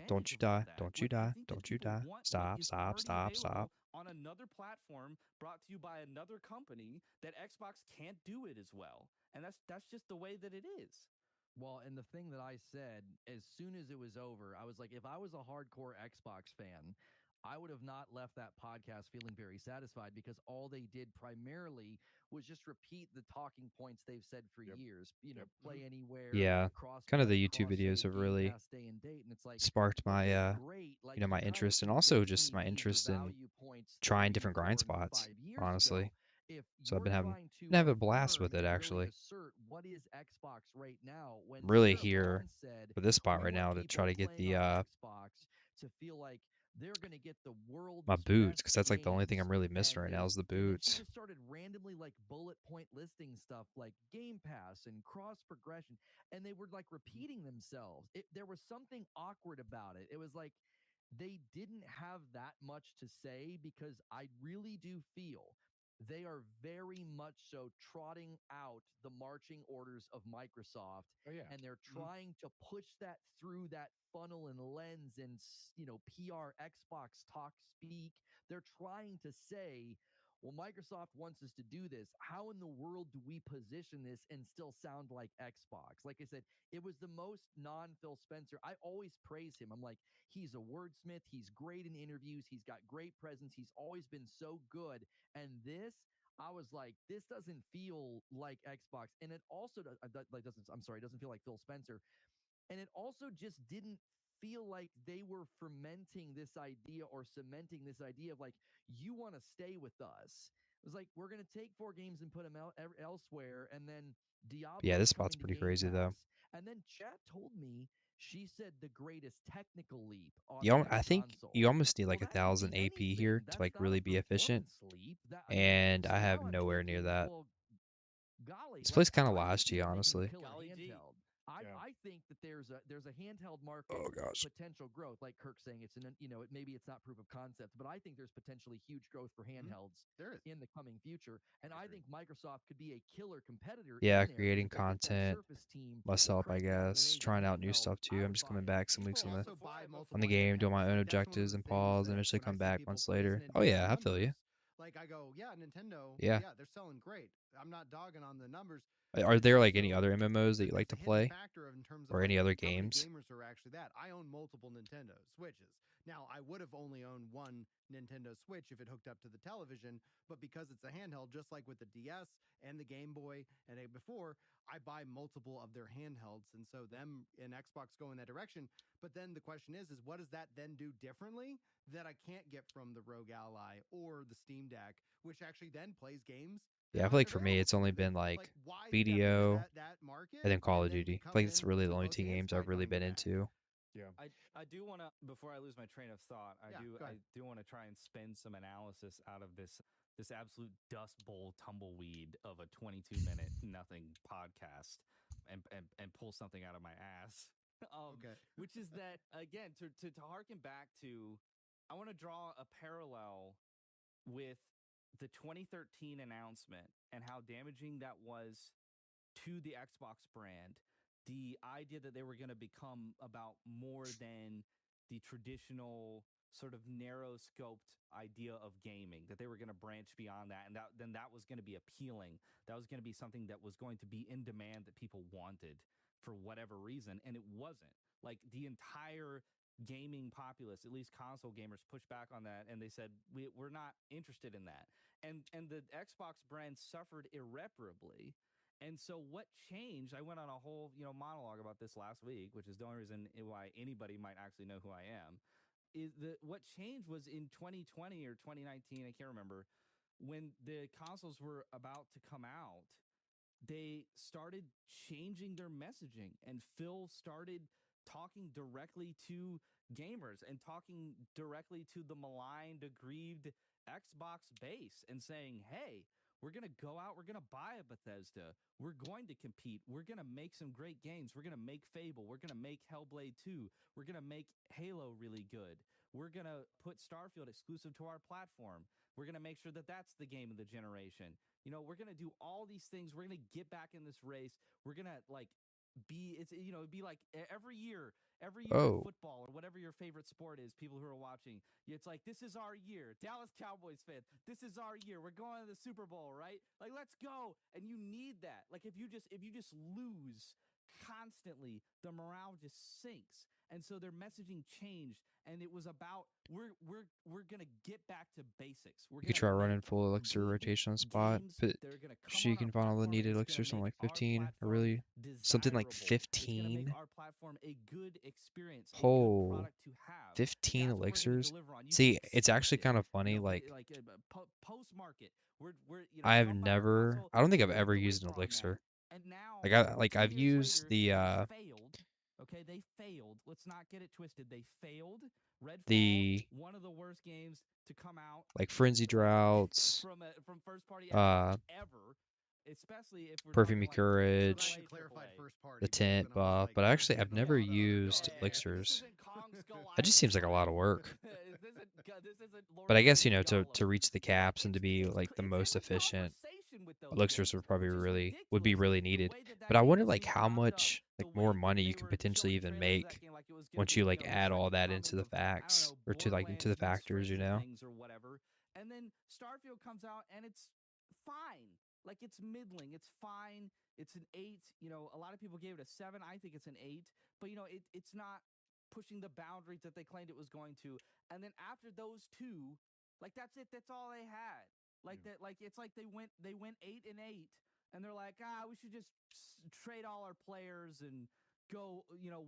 don't advantage you of all die, that. don't you Like, I die, think that don't you people die. want what Stop, is stop, already stop, stop. available on another platform brought to you by another company that Xbox can't do it as well. And that's just the way that it is. Well, and the thing that I said as soon as it was over, I was like, if I was a hardcore Xbox fan, I would have not left that podcast feeling very satisfied because all they did primarily was just repeat the talking points they've said for Yep. years. You know, Yep. play anywhere, Yeah, kind of cross-play, the YouTube videos cross-save, have Game really Pass, day and date, and it's like, sparked my okay, great. Like my you kind of interest, and also convinced just me my these are interest in value points trying 3, different grind 4, and spots, 5 years honestly. ago. If So I've you're been trying to having a blast affirm with it and really actually. assert what is Xbox right now, when I'm really Sarah here Bond said for this spot we right want now to try people to get playing the on Xbox to feel like they're going to get the my world's boots, best because that's like the only thing games. I'm really missing And right now is the and then she boots. just started randomly like bullet point listing stuff like Game Pass and cross progression, and they were like repeating themselves. There was something awkward about it. It was like they didn't have that much to say because I really do feel they are very much so trotting out the marching orders of Microsoft, Oh yeah. and they're trying to push that through that funnel and lens and PR Xbox talk speak. They're trying to say, well, Microsoft wants us to do this. How in the world do we position this and still sound like Xbox? Like I said, it was the most non-Phil Spencer. I always praise him. I'm like, he's a wordsmith. He's great in interviews. He's got great presence. He's always been so good. And this, I was like, this doesn't feel like Xbox. And it also doesn't feel like Phil Spencer. And it also just didn't feel like they were fermenting this idea or cementing this idea of like, you want to stay with us. It was like, we're going to take 4 games and put them out elsewhere. And then Yeah, Diablo's this spot's coming to pretty Game crazy though. Pass. And then chat told me she said the greatest technical leap on You, the new I think console. you almost need Well, like that could be 1,000 AP here anything. to That's like not a really be efficient, performance leap. and So I have now I'm nowhere near thinking, that. well, golly, This like place kind of I could lies to see you, them making a honestly. killer Golly gee. handheld. I, Yeah. I think that there's a handheld market Oh gosh. potential growth, like Kirk saying it's maybe it's not proof of concept, but I think there's potentially huge growth for handhelds There is. in the coming future, and I think Microsoft could be a killer competitor Yeah, in there creating because if they get that content Surface team myself, I cranking out an guess. amazing Trying out new handheld, stuff too. I I'm would just buy coming it. back some weeks People on also buy the multiple game, doing handhelds. my own Like that's one of objectives the and things pause, and that eventually when I come see back people months praise later. Oh Nintendo yeah, I feel you. numbers, like I go, yeah, Nintendo, Yeah. they're selling great. I'm not dogging on the numbers, but Are it's there like any also other MMOs that you like there's to a hidden play, factor of in terms of or like any other how many games? gamers are actually that. I own multiple Nintendo Switches. Now I would have only owned one Nintendo Switch if it hooked up to the television, but because it's a handheld, just like with the DS and the Game Boy and before, I buy multiple of their handhelds, and so them and Xbox go in that direction. But then the question is what does that then do differently that I can't get from the Rogue Ally or the Steam Deck, which actually then plays games that Yeah, I feel aren't like for me, available it's to only me. been like Why step into BDO that market and then Call and of then Duty. I come feel like it's in really the with only both two hands games I've tied really behind your been back? into. Yeah. I do want to, before I lose my train of thought, I Yeah, go ahead. do want to try and spin some analysis out of this absolute dust bowl tumbleweed of a 22-minute nothing podcast and pull something out of my ass. Okay. Which is that again to harken back to, I want to draw a parallel with the 2013 announcement and how damaging that was to the Xbox brand. The idea that they were going to become about more than the traditional sort of narrow scoped idea of gaming, that they were going to branch beyond that, and that was going to be appealing. That was going to be something that was going to be in demand, that people wanted for whatever reason, and it wasn't. Like the entire gaming populace, at least console gamers, pushed back on that, and they said we're not interested in that. And the Xbox brand suffered irreparably. And so what changed? I went on a whole, monologue about this last week, which is the only reason why anybody might actually know who I am. Is what changed was in 2020 or 2019, I can't remember, when the consoles were about to come out, they started changing their messaging, and Phil started talking directly to gamers and talking directly to the maligned, aggrieved Xbox base and saying, hey, We're going to go out. We're going to buy a Bethesda. We're going to compete. We're going to make some great games. We're going to make Fable. We're going to make Hellblade 2. We're going to make Halo really good. We're going to put Starfield exclusive to our platform. We're going to make sure that that's the game of the generation. You know, we're going to do all these things. We're going to get back in this race. We're going to like it'd be like every year in Oh, football or whatever your favorite sport is, people who are watching, it's like, this is our year. Dallas Cowboys fan, this is our year. We're going to the Super Bowl, right? Like, let's go. And you need that. Like, if you just lose constantly, the morale just sinks. And so their messaging changed, and it was about we're gonna get back to basics. We're you could gonna try running make full elixir good rotation on spot, games. but They're gonna come sure you on our can find all the platform, and needed it's gonna elixirs, something make like our 15, or platform really something like desirable. It's going to make 15. our platform a good experience, a good Oh, product to have. 15 That's what we're going to elixirs. deliver on. You can See, it's actually expect it. kind of You funny. know, Like, post market, we're I've come buy our never, console. I don't think We're I've going to ever used an deliver on that. elixir. And now, Like, I've 2 years used later, the they failed. Okay, they failed. Let's not get it twisted. They failed. Redfall, one of the worst games to come out like frenzy droughts, from first party Xbox ever, especially if we're perfect talking me like courage, AAA, clarified AAA. first party. the because then tent it was buff, like, but there's actually I've been a never lot of used Yeah, this elixirs. isn't Kong Skull That just Island, seems like a lot of buddy. work. This isn't Lord But of I the guess, Rings to Gollum. reach the But like, caps and to be like the it's most in efficient, conversation with those elixirs games, would probably which is would be ridiculous. really The needed. way that But I game wonder is like being how talked up, much the like more way that money they you can were potentially showing even trailers of that make game like it was going to once be, you like the add all second that coming into the of, I don't facts know, or to like into the Borderlands meets factors, Stranger Things or whatever. And then Starfield comes out and it's fine. Like, it's middling. It's fine. It's an 8. You know, a lot of people gave it a 7. I think it's an 8. But, you know, it's not pushing the boundaries that they claimed it was going to. And then after those two, like, that's it. That's all they had. Like that. Like, it's like they went 8-8, and they're like, we should just trade all our players and go,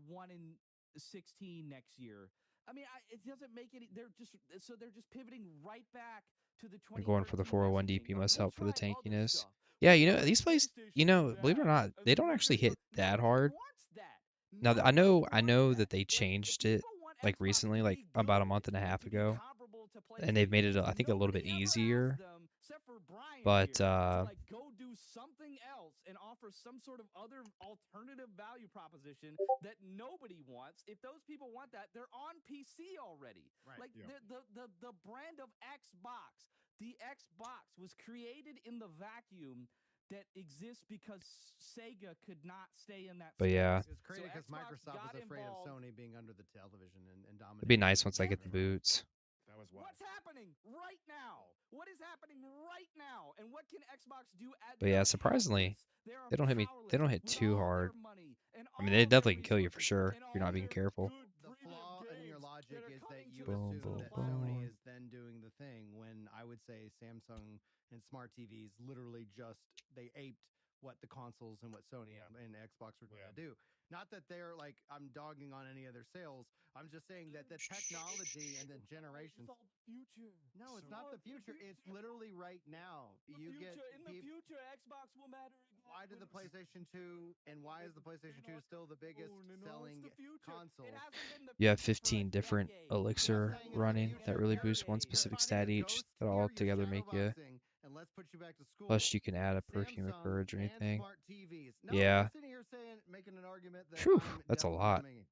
1-16 next year. I mean, it doesn't make any. They're just pivoting right back to the and going for the 2013 401 messaging. DP must We'll help for the try other tankiness. stuff. Yeah, We'll try these plays, PlayStation for believe it or that. not, And they then don't we're actually gonna hit go. that Nobody hard. wants that. Now, I Nobody know wants that they Like, changed it people want like Xbox recently, to like be about a good month and a and half to be ago, comparable to and they've made PlayStation. it I think a little bit Nobody ever easier. asked them, except for Brian But here, to like go do something else and offer some sort of other alternative value proposition that nobody wants. If those people want that, they're on PC already. Right. Like, Yeah. the brand of Xbox, the Xbox was created in the vacuum that exists because Sega could not stay in that But space. yeah, It's created because Xbox Microsoft got was afraid involved. of Sony being under the television and dominating. it'd be nice once I the get the control. boots. That was why. What's happening right now? What is happening right now? And what can Xbox do? But yeah, surprisingly, they don't hit me. They don't hit too hard. I mean, they definitely can kill you for sure if you're not being careful. The flaw in your logic is that you Boom, assume boom, that Sony boom. is then doing the thing when I would say Samsung and smart TVs literally just they aped what the consoles and what Sony and Xbox were going to do. Not that they're like I'm dogging on any of their sales. I'm just saying that the technology and the generations. Future. No, it's not the future. It's literally right now. You get in the future, Xbox will matter again. why did the PlayStation 2 and why is the PlayStation 2 still the biggest selling console? It hasn't been the You have future for a 15 different decade. elixir saying it's the running future. that really Decade. boost one You're specific finding stat the each. Ghost, That here all you're together make you. shadowboxing, and let's put you back to school. Plus, you can add a perfume of Samsung courage or and anything. smart TVs. No, Yeah. I'm sitting here saying, making an argument that Phew, I'm that's a definitely lot. coming.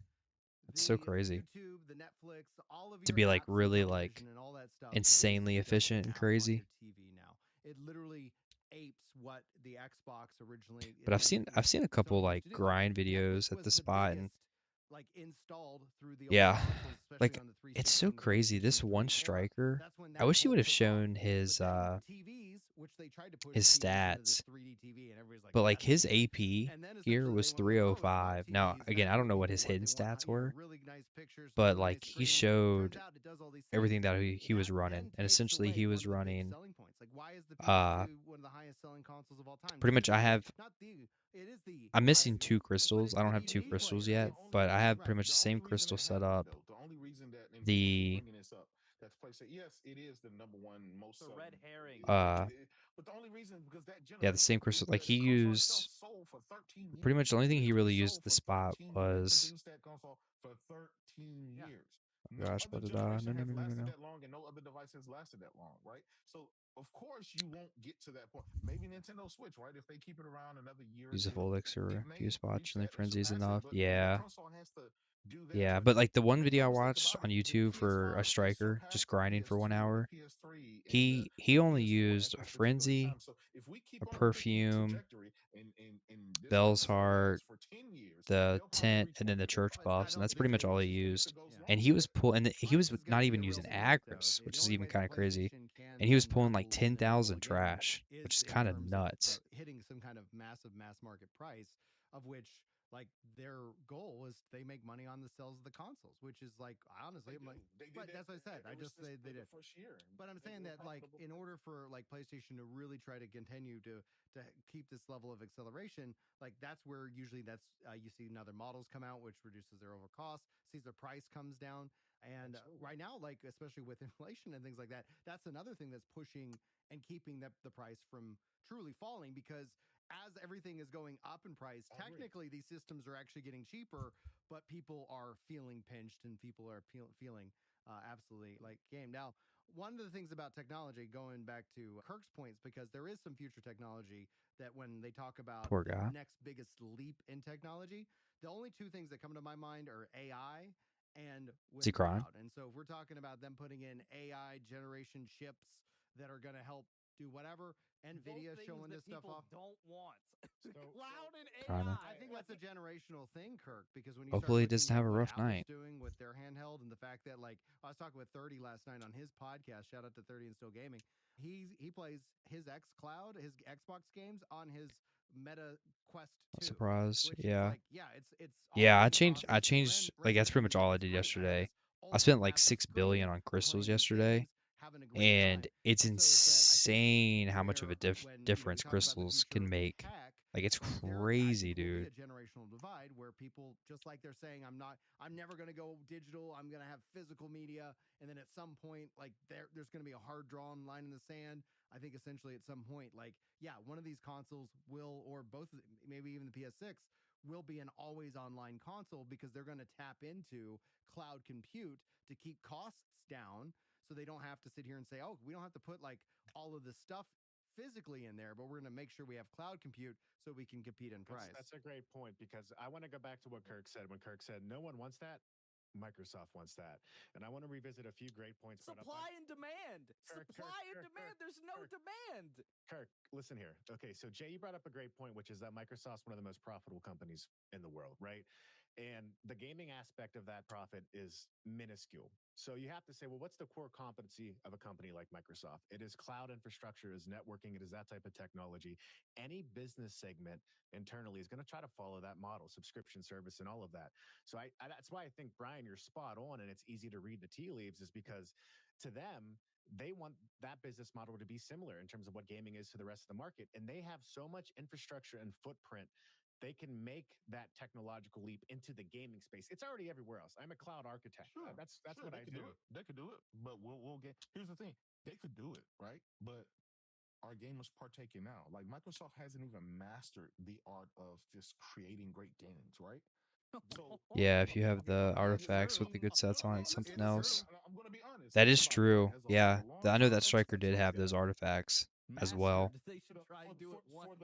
It's so crazy. YouTube, the Netflix, all of To your be like apps and really like television and all that stuff insanely basically doesn't efficient and have on crazy. your TV now. It literally apes what the Xbox originally. But I've seen a couple like grind videos at the spot, and like installed through the yeah, old consoles, especially like on the 360 it's so and the crazy. This PlayStation 3 one era. striker, That's when I that wish he whole would have took off. shown his But then TVs, which they tried to push his TVs into this stats. 3D TV, and everybody's like, But like that's his weird. AP And then here essentially was they went with, oh, smart 305. Now TVs, again, that's I don't know what people his want. hidden They want, stats were, really nice pictures, but really like nice he screens. showed Turns out it does all these things. everything that he was That running, then and takes essentially away he one was of the big running selling points. Like, why is the uh PS2 one of the highest selling consoles of all time? pretty much Because I it is have not the, it is the I'm missing highest, two but crystals. it's I don't the have two unique crystals player. yet, It's but I have Right. pretty much the same only reason crystal it set happened, up. though, the only reason that and thank you The for bringing this up, that's PlayStation. Yes, it is the number one most. It's a red herring. But the only reason because that yeah, the generation, same crystal. Like he the console itself used sold for 13 pretty years. much the only thing he Literally really used sold at the for spot 13 years. They was produced that console for 13 years. Gosh, other blah, blah, blah. generation No, no, has no, no, no, lasted no. that long, and no other device has lasted that long, right? So of course you won't get to that point. Maybe Nintendo Switch, right? If they keep it around another year or Use a two, full it elixir. may Use spot. reach Chilling that and frenzies surpass it. enough. But the Yeah. console has to do that. Yeah. But But like the one make video I no mistake watched about on it, the YouTube for a PS5 it striker just surpassed the grinding for 1 PS2, the hour, PS3, and he the only PS4 used at a this particular frenzy, time. So if we keep a on taking the perfume, trajectory and this Bell's console Heart, lasts for 10 years, the they'll probably tent, reach and then the church 155. buffs, and that's pretty much all he If used. it goes Yeah. And longer he than was that. pulling, and he Price was is going not to be even a real using stick, though. Agris, which The is only even way kind that of crazy. PlayStation can And he was become pulling like double than a double 10,000 gaming trash, which is is in kind of terms nuts. of hitting some kind of massive mass market price, of which like their goal is they make money on the sales of the consoles, which is like honestly, They I'm like, do. They but did that's what I said. I ever just since say they the did. first year. But I'm saying They were that like profitable. in order for like PlayStation to really try to continue to keep this level of acceleration, like that's where usually that's you see another models come out, which reduces their over cost, sees their price comes down. And right now, like especially with inflation and things like that, that's another thing that's pushing and keeping the price from truly falling, because as everything is going up in price, technically these systems are actually getting cheaper, but people are feeling pinched and people are feeling absolutely like game. Now, one of the things about technology, going back to Kirk's points, because there is some future technology that when they talk about Poor the guy. next biggest leap in technology, the only two things that come to my mind are AI and Is he with crying? cloud. And so if we're talking about them putting in AI generation chips that are going to help do whatever, NVIDIA showing this stuff off. Don't want cloud and Kinda. I think that's a generational thing, Kirk, because when you start Hopefully he looking doesn't at have a what rough Apple's night. doing with their handheld, and the fact that like I was talking with 30 last night on his podcast, shout out to 30 and Still Gaming. He plays his X Cloud, his Xbox games on his Meta Quest 2, Surprised. which is Yeah. like it's Yeah, I already changed I processing changed like render that's pretty speeds, much and all I it's did great. I have yesterday. this I ultra spent like massive 6 billion screen. on I'm crystals playing these yesterday, games, having a great and time. it's And so it's that I think insane how much of where a when we difference talk about the crystals future can of make. tech, Like it's like I crazy, think will be dude. a generational divide where people, just like they're saying, I'm never going to go digital, I'm going to have physical media, and then at some point like there's going to be a hard drawn line in the sand. I think essentially at some point, like, yeah, one of these consoles will, or both, maybe even the PS6 will be an always online console, because they're going to tap into cloud compute to keep costs down, so they don't have to sit here and say, oh, we don't have to put like all of this stuff physically in there, but we're going to make sure we have cloud compute so we can compete in price. That's a great point, because I want to go back to what Kirk said when Kirk said no one wants that. Microsoft wants that. And I want to revisit a few great points. Supply and demand. Supply and demand. There's no demand. Kirk, listen here. Okay, so Jay, you brought up a great point, which is that Microsoft's one of the most profitable companies in the world, right? And the gaming aspect of that profit is minuscule. So you have to say, well, what's the core competency of a company like Microsoft? It is cloud infrastructure, it is networking, it is that type of technology. Any business segment internally is going to try to follow that model, subscription service and all of that. So that's why I think, Brian, you're spot on, and it's easy to read the tea leaves, is because to them, they want that business model to be similar in terms of what gaming is to the rest of the market. And they have so much infrastructure and footprint, they can make that technological leap into the gaming space. It's already everywhere else. I'm a cloud architect. Sure, That's sure, what I do. They could do it, but we'll get. Here's the thing: they could do it, right? But are gamers partaking now? Like Microsoft hasn't even mastered the art of just creating great games, right? So Yeah, if you have okay, the It's artifacts with true. the good sets on it, it's something It's else. true. I'm going to be honest. That Think is about it, right? true. As Yeah, a I know long-term that striker did have those experts, artifacts as well. Mastered. They should try and do it once.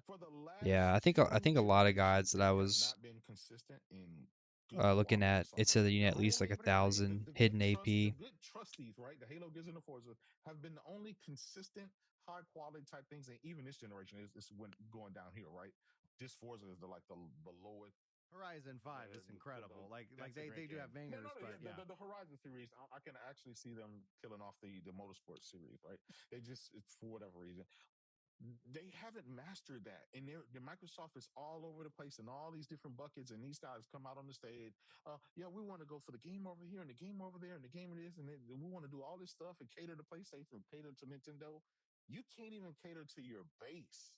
For the last Yeah, I two think a lot of guides generations, that they I have was not been consistent in good looking quality at, it said software. that you need The at least like only $1,000 the hidden AP. good trustees, right? The Halo, Gears, and the Forza have been the only consistent, high quality type things. And even this generation is when going down here, right? This Forza is the lowest. Horizon 5 is incredible. Like they do have No, bangers, no, no, but yeah. the Horizon series, I can actually see them killing off the Motorsport series, right? They just, for whatever reason, they haven't mastered that, and the Microsoft is all over the place in all these different buckets, and these guys come out on the stage. Yeah, we want to go for the game over here and the game over there and the game it is, and we want to do all this stuff and cater to PlayStation, cater to Nintendo. You can't even cater to your base,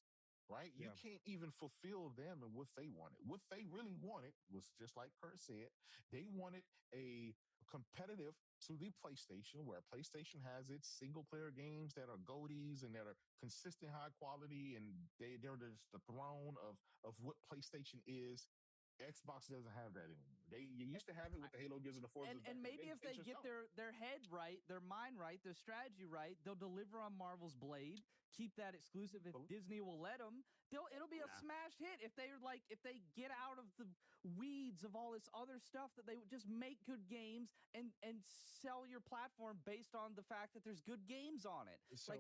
right? You can't even fulfill them and what they wanted. What they really wanted was just like Kurt said, they wanted a competitive to the PlayStation, where PlayStation has its single player games that are goaties and that are consistent high quality, and they're just the throne of what PlayStation is. Xbox doesn't have that anymore. You used to have it with the Halo, Gears, and the Forza. And maybe if they get their head right, their mind right, their strategy right, they'll deliver on Marvel's Blade, keep that exclusive if Disney will let them. It'll be a smash hit if they get out of the weeds of all this other stuff, that they would just make good games and sell your platform based on the fact that there's good games on it. So,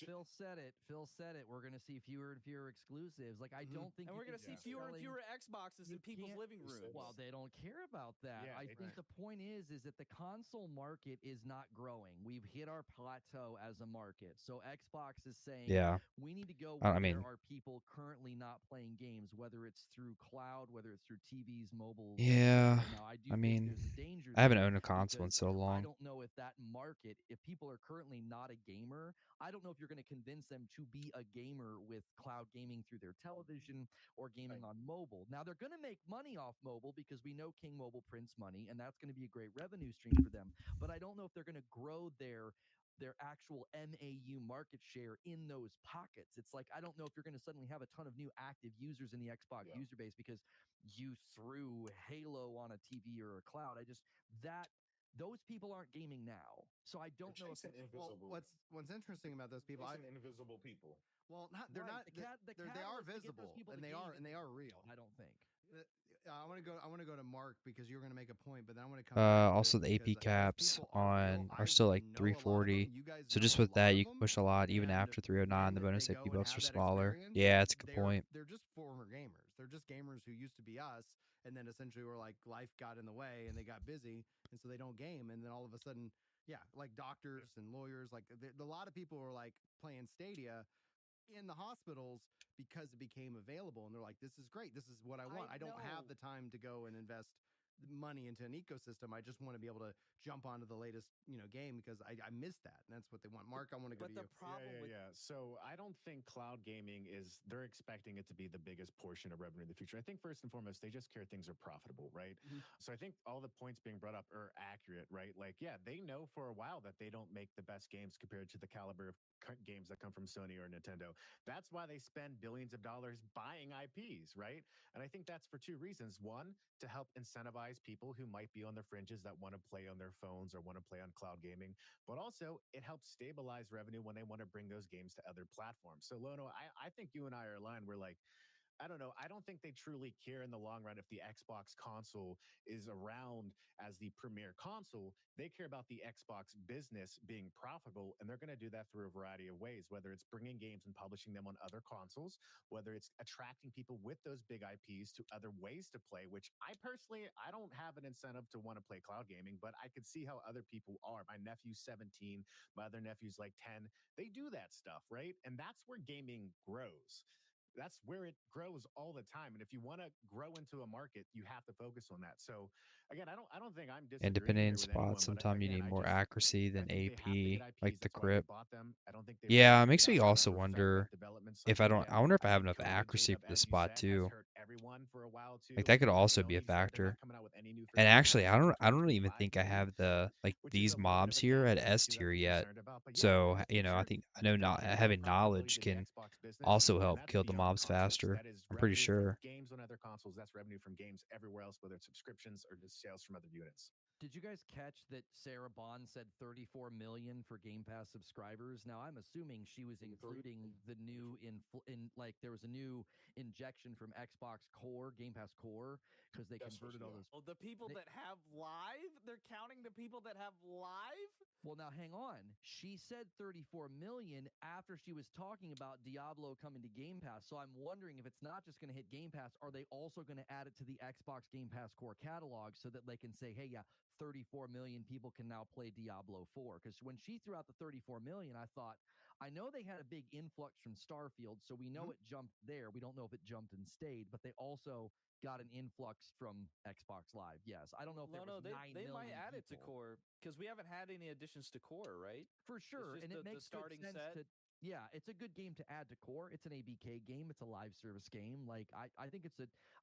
Phil said it. Phil said it. We're going to see fewer and fewer exclusives. Like, I don't think, and we're going to see fewer and fewer Xboxes in people's living rooms. Well, they don't care about that. Yeah, I think the point is that the console market is not growing. We've hit our plateau as a market. So Xbox is saying, Yeah. we need to go I where mean- there are people currently not playing games, whether it's through cloud, whether it's through TVs, mobile. Yeah. Now, I do I think mean, there's a danger I haven't there owned a console in because so I long. don't know if that market, if people are currently not a gamer, I don't know if you're going to convince them to be a gamer with cloud gaming through their television or gaming on mobile. Now, they're going to make money off mobile because we know King Mobile prints money, and that's going to be a great revenue stream for them. But I don't know if they're going to grow their actual MAU market share in those pockets. It's like, I don't know if you're going to suddenly have a ton of new active users in the Xbox user base because you threw Halo on a TV or a cloud. Those people aren't gaming now. So I don't know if what's interesting about those people. Invisible people. Well, they're not. They are visible, and they are real. I don't think. I want to go to Mark because you were going to make a point, but then I want to come back to Also this the because AP caps those people are real. are I still like know a lot of them. 340. You guys So know just a with lot that, of you can them, push a lot even and after 309. The when bonus they AP go and buffs are have that smaller. experience, Yeah, that's a good point. They're just former gamers. They're just gamers who used to be us, and then essentially were like life got in the way and they got busy, and so they don't game, and then all of a sudden, like doctors and lawyers, like a lot of people were like playing Stadia in the hospitals because it became available, and they're like, this is great, this is what I want. I don't have the time to go and invest money into an ecosystem. I just want to be able to jump onto the latest game because I missed that, and that's what they want. Mark, I want to go to you. So I don't think cloud gaming they're expecting it to be the biggest portion of revenue in the future. I think first and foremost, they just care things are profitable, right? So I think all the points being brought up are accurate, right? Like, yeah, they know for a while that they don't make the best games compared to the caliber of games that come from Sony or Nintendo. That's why they spend billions of dollars buying IPs, right? And I think that's for two reasons. One, to help incentivize people who might be on the fringes that want to play on their phones or want to play on cloud gaming. But also, it helps stabilize revenue when they want to bring those games to other platforms. So, Lono, I think you and I are aligned. We're like, I don't know. I don't think they truly care in the long run if the Xbox console is around as the premier console. They care about the Xbox business being profitable, and they're going to do that through a variety of ways, whether it's bringing games and publishing them on other consoles, whether it's attracting people with those big IPs to other ways to play, which I personally, I don't have an incentive to want to play cloud gaming, but I could see how other people are. My nephew's 17, my other nephew's like 10. They do that stuff, right? And that's where gaming grows. That's where it grows all the time. And if you want to grow into a market, you have to focus on that. So again, I don't think I'm disagreeing Independent here with anyone, spots, but sometimes you again, need more accuracy than I think they have to get AP, IPs. like the That's why they grip. bought them. I don't think they Yeah, it really makes figured me out how to also perfect wonder that development if cycle I yet. wonder if I have think enough COVID, accuracy Jacob, for the as you spot said, too. has hurt everyone for a while too. Like that could also be a Sony said they're factor. not coming out with any new And first-party actually, games I until don't even 2025, think I maybe, have the like which is these a little bit mobs of a here at downside S too. tier That's to be yet. concerned about. But yeah, So, in the I future, think I you know got not to care about having profitability knowledge to the can Xbox business, also and help that's kill the beyond mobs consoles. faster. That is I'm pretty revenue from sure. games on other consoles. That's revenue from games everywhere else, whether it's subscriptions or just sales from other units. Did you guys catch that Sarah Bond said 34 million for Game Pass subscribers? Now I'm assuming she was including the new like there was a new injection from Xbox Core, Game Pass Core, because they converted all those. Oh, the people that have live? They're counting the people that have live? Well, now hang on. She said 34 million after she was talking about Diablo coming to Game Pass. So I'm wondering if it's not just going to hit Game Pass, are they also going to add it to the Xbox Game Pass core catalog so that they can say, hey, yeah, 34 million people can now play Diablo 4? Because when she threw out the 34 million, I thought, I know they had a big influx from Starfield, so we know it jumped there. We don't know if it jumped and stayed, but they also got an influx from Xbox Live. Yes, I don't know if there was 9 they might million add it to people. Core because we haven't had any additions to Core, right? For sure, and it makes good sense to. Yeah, it's a good game to add to Core. It's an ABK game. It's a live service game. Like I think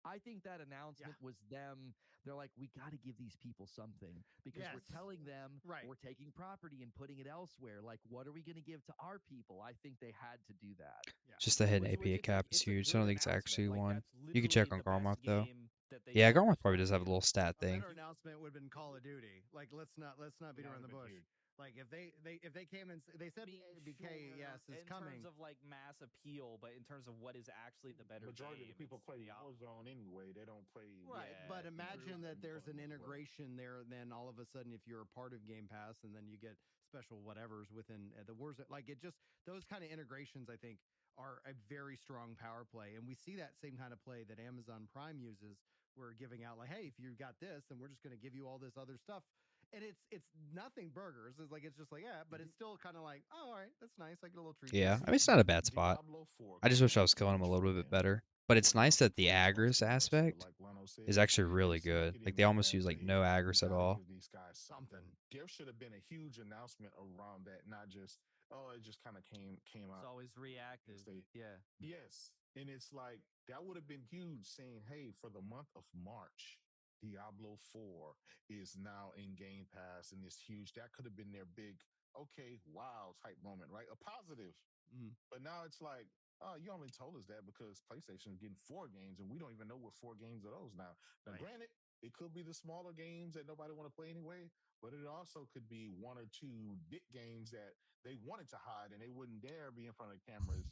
I think that announcement was them. They're like, we got to give these people something because we're telling them we're taking property and putting it elsewhere. Like, what are we going to give to our people? I think they had to do that. Just the hidden AP cap is huge. I don't think it's actually one. You can check on Garmock though. that they Yeah, publish Garmar probably on does have a there. little stat A thing. better announcement would have been Call of Duty. Like, let's not beat That around the would've been bush. huge. Like, if they came and they said Being BK, sure yes, is in coming. terms of like mass appeal, but in terms of what is actually the better Majority game, of the people it's play Diablo. Warzone anyway. They don't play. Right, Yeah, but true. imagine that there's an Well, integration there. Then all of a sudden, if you're a part of Game Pass, and then you get special whatevers within the wars, like it just those kind of integrations, I think, are a very strong power play, and we see that same kind of play that Amazon Prime uses. We're giving out like, hey, if you've got this, then we're just going to give you all this other stuff, and it's nothing burgers. It's just like yeah, but it's still kind of like oh, all right, that's nice. I get a little treat Yeah, there. I mean it's not a bad spot. Diablo 4 I just could wish I be was killing him a huge little for bit them. better. But it's When it nice comes to that the playing close Agris to us, but aspect like Lano said, is actually really it's make good. it Like in they there almost use as like a no you Agris at got to all. give these guys something. There should have been a huge announcement around that, not just oh, it just kind of came It's out. always reactive. They- Yeah. Yes, and it's like that would have been huge. Saying, "Hey, for the month of March, Diablo 4 is now in Game Pass, and it's huge." That could have been their big, okay, wow type moment, right? A positive. Mm. But now it's like, oh, you only told us that because PlayStation is getting 4 games, and we don't even know what 4 games are those now. Now, Right. granted, it could be the smaller games that nobody want to play anyway, but it also could be 1 or 2 big games that they wanted to hide and they wouldn't dare be in front of cameras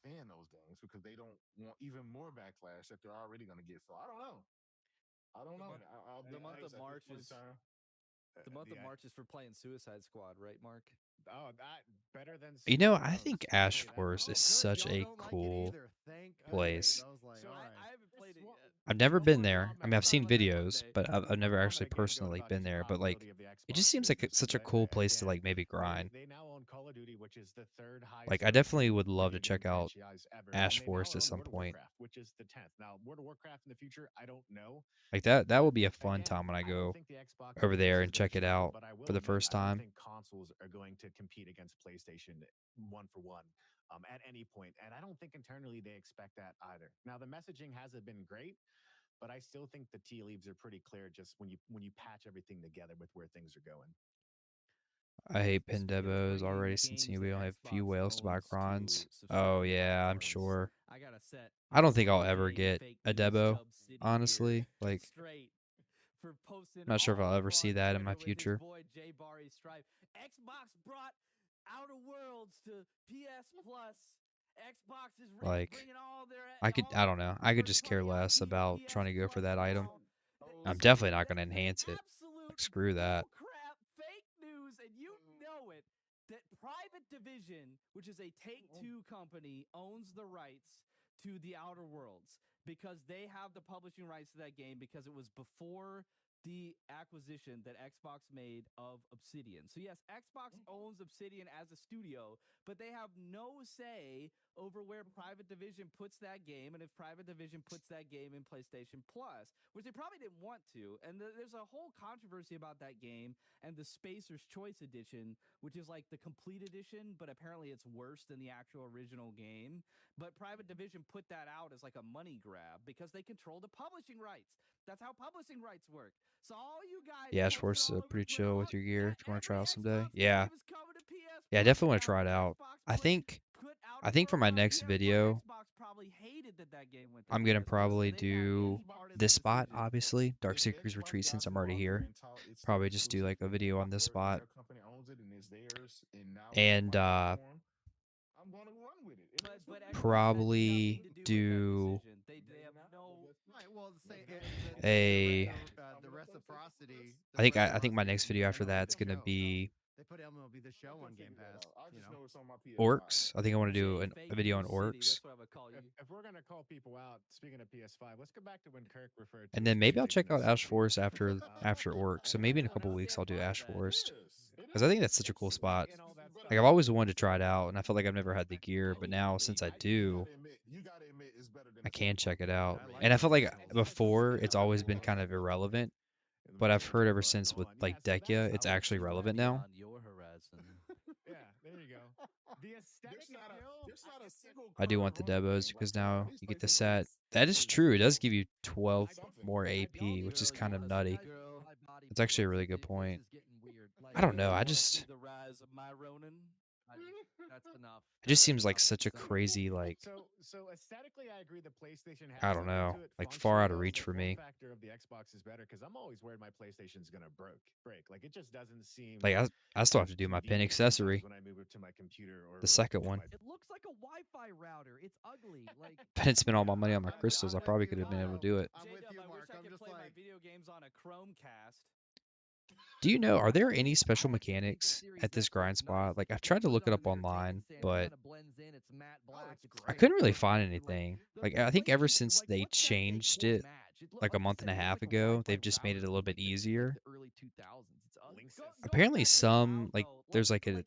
playing those games because they don't want even more backlash that they're already going to get. So I don't know. I don't know. The month of March is the month of Yeah. March is for playing Suicide Squad, right, Mark? Oh, that better than You know, Super I Mouse, think I'll tell Ash you that Forest much. is Good. such Y'all a don't like it cool either. Thank place. goodness. I was like, So all I right. haven't played it yet. I've never The been one there. I mean, comment- I've seen I'll have it one videos, day. but I've the one never comment actually I gave, though, personally about been the there. But like, survivability of the it just Xbox seems like business such is a that, cool place to again, like maybe grind. they now own Call of Duty, which is the third Like, highest I definitely grossing would love to video game check out franchise ever, Ash and they now Forest at own some World of point. Warcraft, which is the 10th. Now, World of Warcraft in the future, I don't know, Like that but will be a fun again, time when I I don't go think the Xbox over business there is and going to check it struggle, out but I for will the admit, first I don't time. think consoles are going to compete against PlayStation one for one at any point, and I don't think internally they expect that either. Now, the messaging hasn't been great, but I still think the tea leaves are pretty clear just when you patch everything together with where things are going. I hate pin Speaking of debos bringing already since games we that only have a few Xbox whales to buy owns crons. to Oh subscription yeah, I'm platforms, sure. I gotta set I don't my think I'll boy ever Jay get Fake a News debo, Chub City honestly. here Like, straight for posting I'm not sure if I'll all ever over see on that in my Twitter with his future. boy Jay Barry Stripe. Xbox brought Outer Worlds to PS Plus. Xbox is Like, bringing all their I don't know. I could just care less first-party IP to about PS trying to go for Plus that item. now. I'm Listen, definitely not going to that's enhance it. absolute Like, screw that. bullcrap, fake news, and you know it. That Private Division, which is a Take-Two company, owns the rights to the Outer Worlds because they have the publishing rights to that game because it was before the acquisition that Xbox made of Obsidian. So yes, Xbox owns Obsidian as a studio, but they have no say over where Private Division puts that game and if Private Division puts that game in PlayStation Plus, which they probably didn't want to. And there's a whole controversy about that game and the Spacer's Choice Edition, which is like the complete edition, but apparently it's worse than the actual original game. But Private Division put that out as like a money grab because they control the publishing rights. That's how publishing rights work. So all you guys The Ash posted Force all is over pretty Twitter, chill oh, with your gear that if you want to try every out someday. Xbox Yeah. game is coming to PS Yeah, I Plus definitely want to now try it because out. Xbox I think put I Outer think for my Worlds on next PS Plus. video, Xbox probably hated that that game went to I'm gonna PS Plus, so probably they didn't want do any part of this that spot, decision. obviously. If Darkseekers Xbox Retreat got since I'm already smaller here. and it's still Probably just do exclusive like a video on and this spot. their company owns it and it's theirs and now it's on And my platform, I'm going to run with it. And But that's what Xbox had probably nothing to do with that do decision. They have no. Right. Well, say a the reciprocity. I think my next video after that's gonna Show. be They put MLB the Show on Game Pass. I You just know. know it's on my PS5. Orcs. I think I want to do Jay a Fake video on News City, Orcs. that's what I would call you. If we're gonna call people out, speaking of PS5, let's go back to when Kirk referred to And his then maybe I'll PlayStation check out as Ash sexy. Forest after Orcs. So maybe in a I don't couple weeks understand I'll do why Ash that. Forest. It Because I think is. that's such a cool It's spot. And all that stuff. Like I've always wanted to try it out, and I felt like I've never had the gear, but now since I You do, gotta admit it's better than I the can Super check it Bowl. out. I like And I that felt like original. before Yeah, it's like always it been was. kind of irrelevant, And but let I've the heard ever cat since with on. like Yeah, so Dekia, that's it's I will actually see that relevant now. beyond your horizon. yeah. There you go. The aesthetic There's not a single I do current want the running debos game right because now on now these you get the PlayStation set. 5s That is true. It does give you I 12 something. more I AP, don't which even is kind of Girl, nutty. girl. It's actually a really good point. This is getting weird. Like, I don't know. Girl, I you wanna see just the rise of my Ronin. That's enough. It just That's seems like enough. such a So- crazy, like, So aesthetically, I agree. The PlayStation has I don't something know, to it. like far Functionally, out of though, reach the for form me. factor of the Xbox is better because I'm always worried my PlayStation's gonna break. Like it just doesn't seem Like I still have as to do my pin convenient sometimes accessory, when I move it to my computer or the second to one. my It looks like a Wi-Fi router. It's ugly. Like If I didn't spend all my money on my I'm crystals, I with probably you, could have been able Lono. to do it. I'm with J-Dub, you, I wish Mark. I I'm could just play my like, video games on a Chromecast. Do you know, are there any special I actually think the mechanics Series at this X grind looks nice. spot? Like I've You tried to put look it it on up the entertainment online, stand, it but kind of blends in. It's matte black. it's It's I great. couldn't really perfect. find Like, anything. the Like I think ever PlayStation 2, since like they what's that changed Acorn it Match? like a Like you month said, and a it looks half like a ago, Wi-Fi they've just made it router a little from bit like easier. the early 2000s. It's ugly. Linksys. Apparently Going back to some cloud like though, there's like a like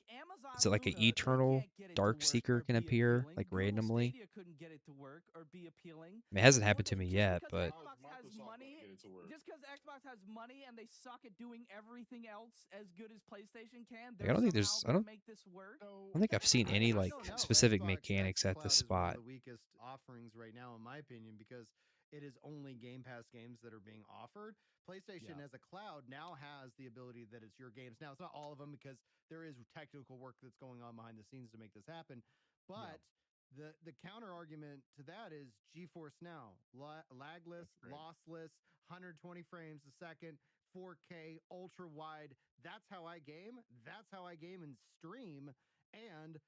is Amazon it like an Luna, they eternal can't get it to dark work seeker or can be appear appealing. like Google randomly? Stadia couldn't get it to work or be appealing. I mean, it hasn't More happened to than me just yet, because but Xbox has Microsoft money, gonna get it to work. just because Xbox has money and they suck at doing everything else as good as PlayStation can, like, they're somehow I gonna make this work. don't think I've seen any I like don't know. specific Xbox mechanics at this Cloud is one of spot. the weakest offerings right now, in my opinion, because it is only Game Pass games that are being offered. PlayStation as a cloud now has the ability that it's your games. Now, it's not all of them because there is technical work that's going on behind the scenes to make this happen. But the counter argument to that is GeForce Now, lagless, lossless, 120 frames a second, 4K, ultra wide. That's how I game. That's how I game and stream. And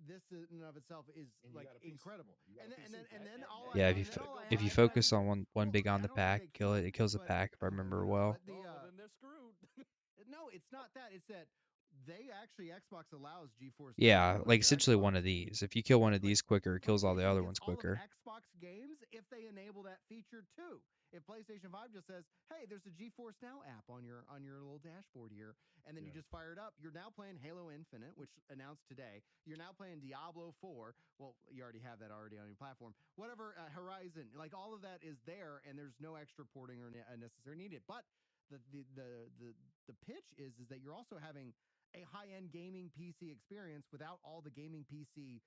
this in and of itself is And you like got a PC. incredible. You got And a then and PC. then and then all Yeah, I if you and then all I if you have focus on one well, big on I the don't think pack, they kill it. can't, It kills the but pack if I remember well. but the Well, then they're screwed. no, it's not that. It's that they actually Xbox allows GeForce Now Yeah, to run like your essentially Xbox. one of these. If you kill one of Exactly. these quicker, it kills all the PlayStation other gets ones all of quicker. Xbox games if they enable that feature too. If PlayStation 5 just says, "Hey, there's a GeForce Now app on your little dashboard here," and then you just fire it up, you're now playing Halo Infinite, which announced today. You're now playing Diablo 4. Well, you already have that already on your platform. Whatever, Horizon, like all of that is there, and there's no extra porting or necessary needed. But the pitch is that you're also having a high-end gaming PC experience without all the gaming PC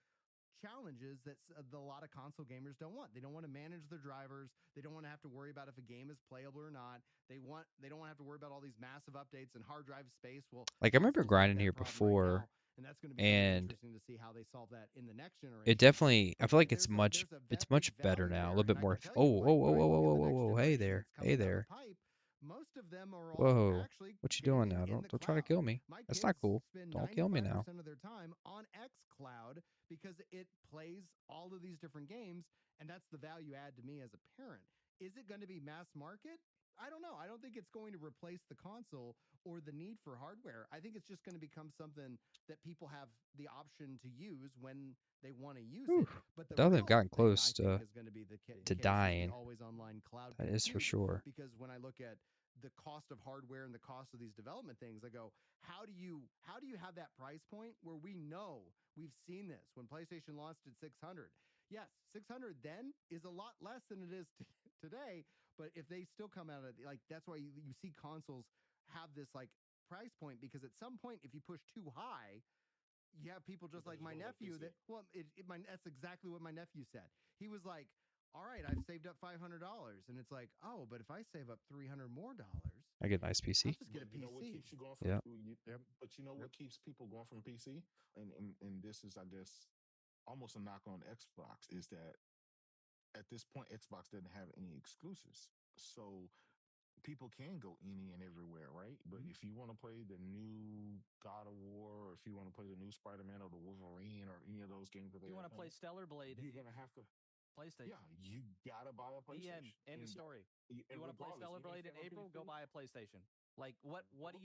challenges that a lot of console gamers don't want. They don't want to manage their drivers. They don't want to have to worry about if a game is playable or not. They don't want to have to worry about all these massive updates and hard drive space. Well, Like I remember consoles have grinding that here problem right before, now, and that's going to be something and interesting to see how they solve that in the next it generation. definitely I But feel like there's a it's big much better value now. A there, little bit and I more. can tell you, Oh, like whoa, whoa, when I whoa, whoa, look at whoa, the whoa, next whoa! Hey generation there, that's hey coming down the there. pipe, most of them are all Whoa, actually what you doing gaming now? in the Don't try to cloud. kill me. My That's kids not cool. spend Don't kill me now. 95% of their time on X Cloud because it plays all of these different games, and that's the value add to me as a parent. Is it going to be mass market? I don't know. I don't think it's going to replace the console or the need for hardware. I think it's just going to become something that people have the option to use when they want to use Whew. it. But I the thought they've real gotten thing I close think is going to be the case is the dying. always online cloud That is for compute. sure. Because when I look at the cost of hardware and the cost of these development things, I go, how do you have that price point where we know we've seen this when PlayStation launched at 600? Yes, 600 then is a lot less than it is today. But if they still come out of like, that's why you see consoles have this like price point, because at some point, if you push too high, you have people just like my nephew that, well, that's exactly what my nephew said. He was like, all right, I've saved up $500. And it's like, oh, but if I save up $300 more, I get a nice I'll PC. just get a PC. You know what keeps you going from? Yeah. But you know what keeps people going from PC, and this is, I guess, almost a knock on Xbox, is that at this point Xbox doesn't have any exclusives, so people can go any and everywhere, right? But if you want to play the new God of War, or if you want to play the new Spider-Man or the Wolverine or any of those games that You want to play Stellar Blade? you're gonna have to. PlayStation. Yeah, you gotta buy a The PlayStation. end of story. You want to play Stellar Blade in April? Go buy a PlayStation. Like what do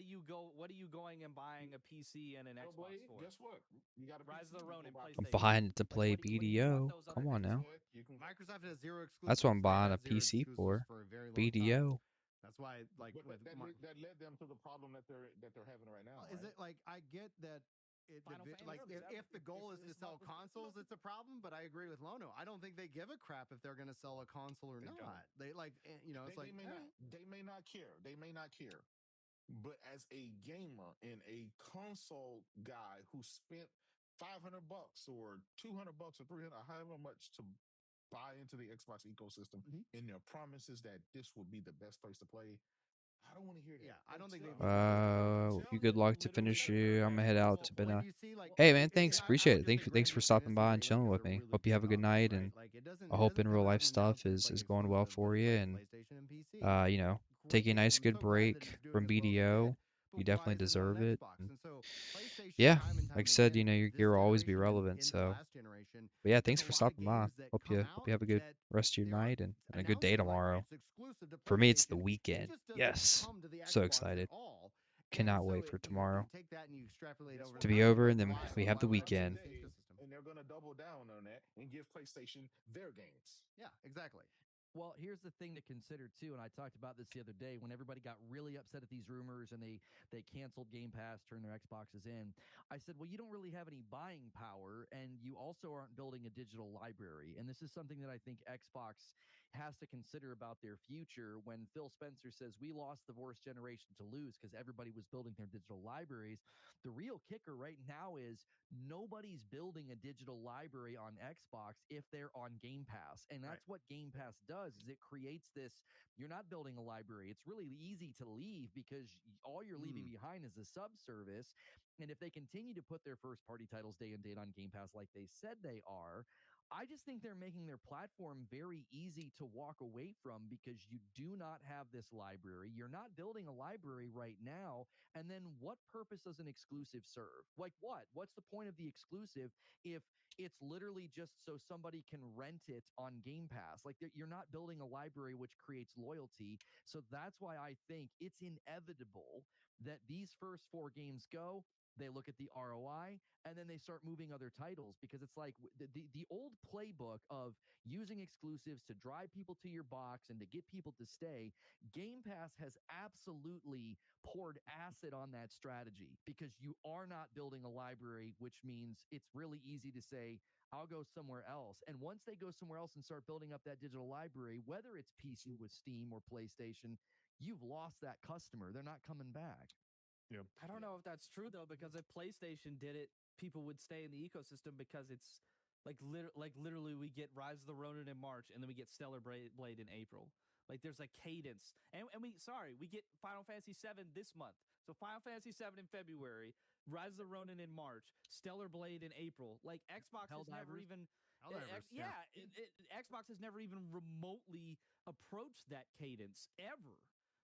you going and buying a PC and an Xbox for? Guess what? You got Rise of the Ronin, I'm PlayStation. buying it to Like, play what do you want BDO. those other Come on things now. for? You can Microsoft has zero exclusives. That's what I'm buying They've a had zero PC exclusives for. a very long time. BDO. That's why, like, But with that led them to the problem that they're having right now. is right? it like, I get that Final Fantasy like VII. if the goal is to sell consoles, it's a problem. But I agree with Lono. I don't think they give a crap if they're going to sell a console or They not. don't. They like, it's like They may not care. They may not care. But as a gamer and a console guy who spent $500 or $200 or 300, however much, to buy into the Xbox ecosystem, and their promises that this will be the best place to play, I don't want to hear that. Yeah, I don't think they've Tell looked at You good luck to finish you. I'm gonna head out to when Bena. you see like Hey man, it's thanks. I Appreciate would it. just say Thanks for Grand stopping by and Fantasy chilling Relink with is a me. really Hope you big have a good company, night, right? and Like it I doesn't hope in real come out life and announce stuff that it's like is going well exclusive, but for it's you, like and PlayStation and PC. you know, Great take a game. nice I'm good so glad that break it's doing from as well as it did. BDO. But You why definitely isn't it on deserve it. Xbox? And so PlayStation, Yeah, time and like time I said, again, your this gear will always be generation and relevant. into So, last generation, but yeah, there's thanks a for lot of stopping by. games that Hope come you out have a good that rest of your they aren't night and a good day announcing right away. tomorrow. It's exclusive to For me, it's the PlayStation. It weekend. just doesn't Yes, come to the so Xbox at excited. all. And Cannot so wait for you tomorrow take that and you extrapolate Guess over to what? to be now. over, and then Why we have the why not weekend. the same ecosystem? And they're going to double down on that and give PlayStation their games. Yeah, exactly. Well, here's the thing to consider too, and I talked about this the other day when everybody got really upset at these rumors and they canceled Game Pass, turned their Xboxes in. I said, well, you don't really have any buying power, and you also aren't building a digital library. And this is something that I think Xbox has to consider about their future. When Phil Spencer says we lost the worst generation to lose because everybody was building their digital libraries, the real kicker right now is nobody's building a digital library on Xbox if they're on Game Pass. And that's what Game Pass does is it creates this, you're not building a library. It's really easy to leave because all you're leaving behind is a subservice. And if they continue to put their first party titles day and date on Game Pass like they said they are, I just think they're making their platform very easy to walk away from because you do not have this library. You're not building a library right now. And then what purpose does an exclusive serve? Like what? What's the point of the exclusive if it's literally just so somebody can rent it on Game Pass? Like you're not building a library which creates loyalty. So that's why I think it's inevitable that these first 4 games go, they look at the ROI, and then they start moving other titles because it's like the old playbook of using exclusives to drive people to your box and to get people to stay. Game Pass has absolutely poured acid on that strategy because you are not building a library, which means it's really easy to say, I'll go somewhere else. And once they go somewhere else and start building up that digital library, whether it's PC with Steam or PlayStation, you've lost that customer. They're not coming back. Yep. I don't know if that's true though, because if PlayStation did it, people would stay in the ecosystem because it's like literally we get Rise of the Ronin in March and then we get Stellar Blade in April. Like there's a cadence, and we get Final Fantasy VII this month. So Final Fantasy VII in February, Rise of the Ronin in March, Stellar Blade in April. Like Xbox has never even, Xbox has never even remotely approached that cadence ever.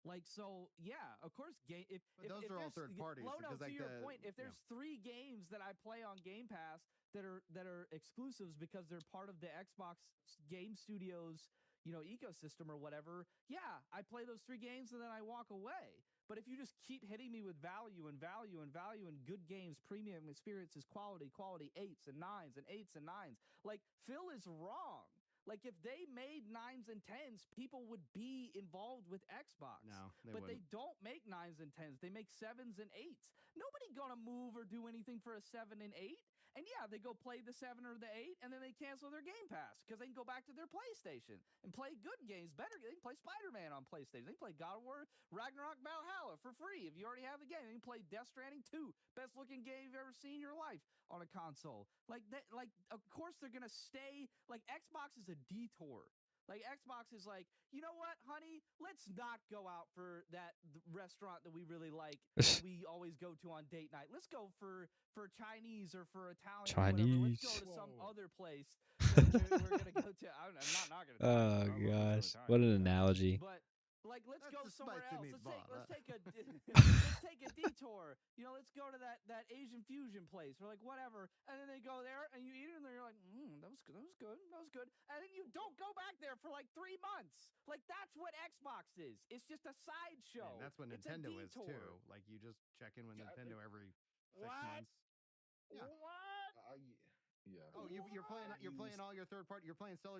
Like so, yeah. Of course, if those are all third parties. Lono, to your point, if there's 3 games that I play on Game Pass that are exclusives because they're part of the Xbox Game Studios, ecosystem or whatever, yeah, I play those 3 games and then I walk away. But if you just keep hitting me with value and value and value and good games, premium experiences, quality, 8s and 9s and 8s and 9s, like Phil is wrong. Like if they made 9s and 10s, people would be involved with Xbox. No, they don't make 9s and 10s. They make 7s and 8s. Nobody gonna move or do anything for a 7 and 8. And yeah, they go play the 7 or the 8, and then they cancel their Game Pass because they can go back to their PlayStation and play good games, better. They can play Spider-Man on PlayStation. They can play God of War Ragnarok Valhalla for free if you already have the game. They can play Death Stranding 2, best looking game you've ever seen in your life on a console. Like that, like of course they're gonna stay. Like Xbox is a detour. Like Xbox is like, you know what, honey? Let's not go out for that restaurant that we really like that we always go to on date night. Let's go for Chinese or for Italian or whatever. Let's go to some other place that we're gonna go to. I'm not gonna. Oh gosh, what an analogy. But like, let's go somewhere else. Let's take a let's take a detour. Let's go to that Asian fusion place or like whatever. And then they go there and you eat it and you're like, that was good. That was good. That was good. And then you don't go back there for like 3 months. Like that's what Xbox is. It's just a sideshow. And that's what Nintendo is too. Like you just check in with Nintendo every 6 months. Yeah. What? Yeah. Oh, you're playing all your third party. You're playing Stellar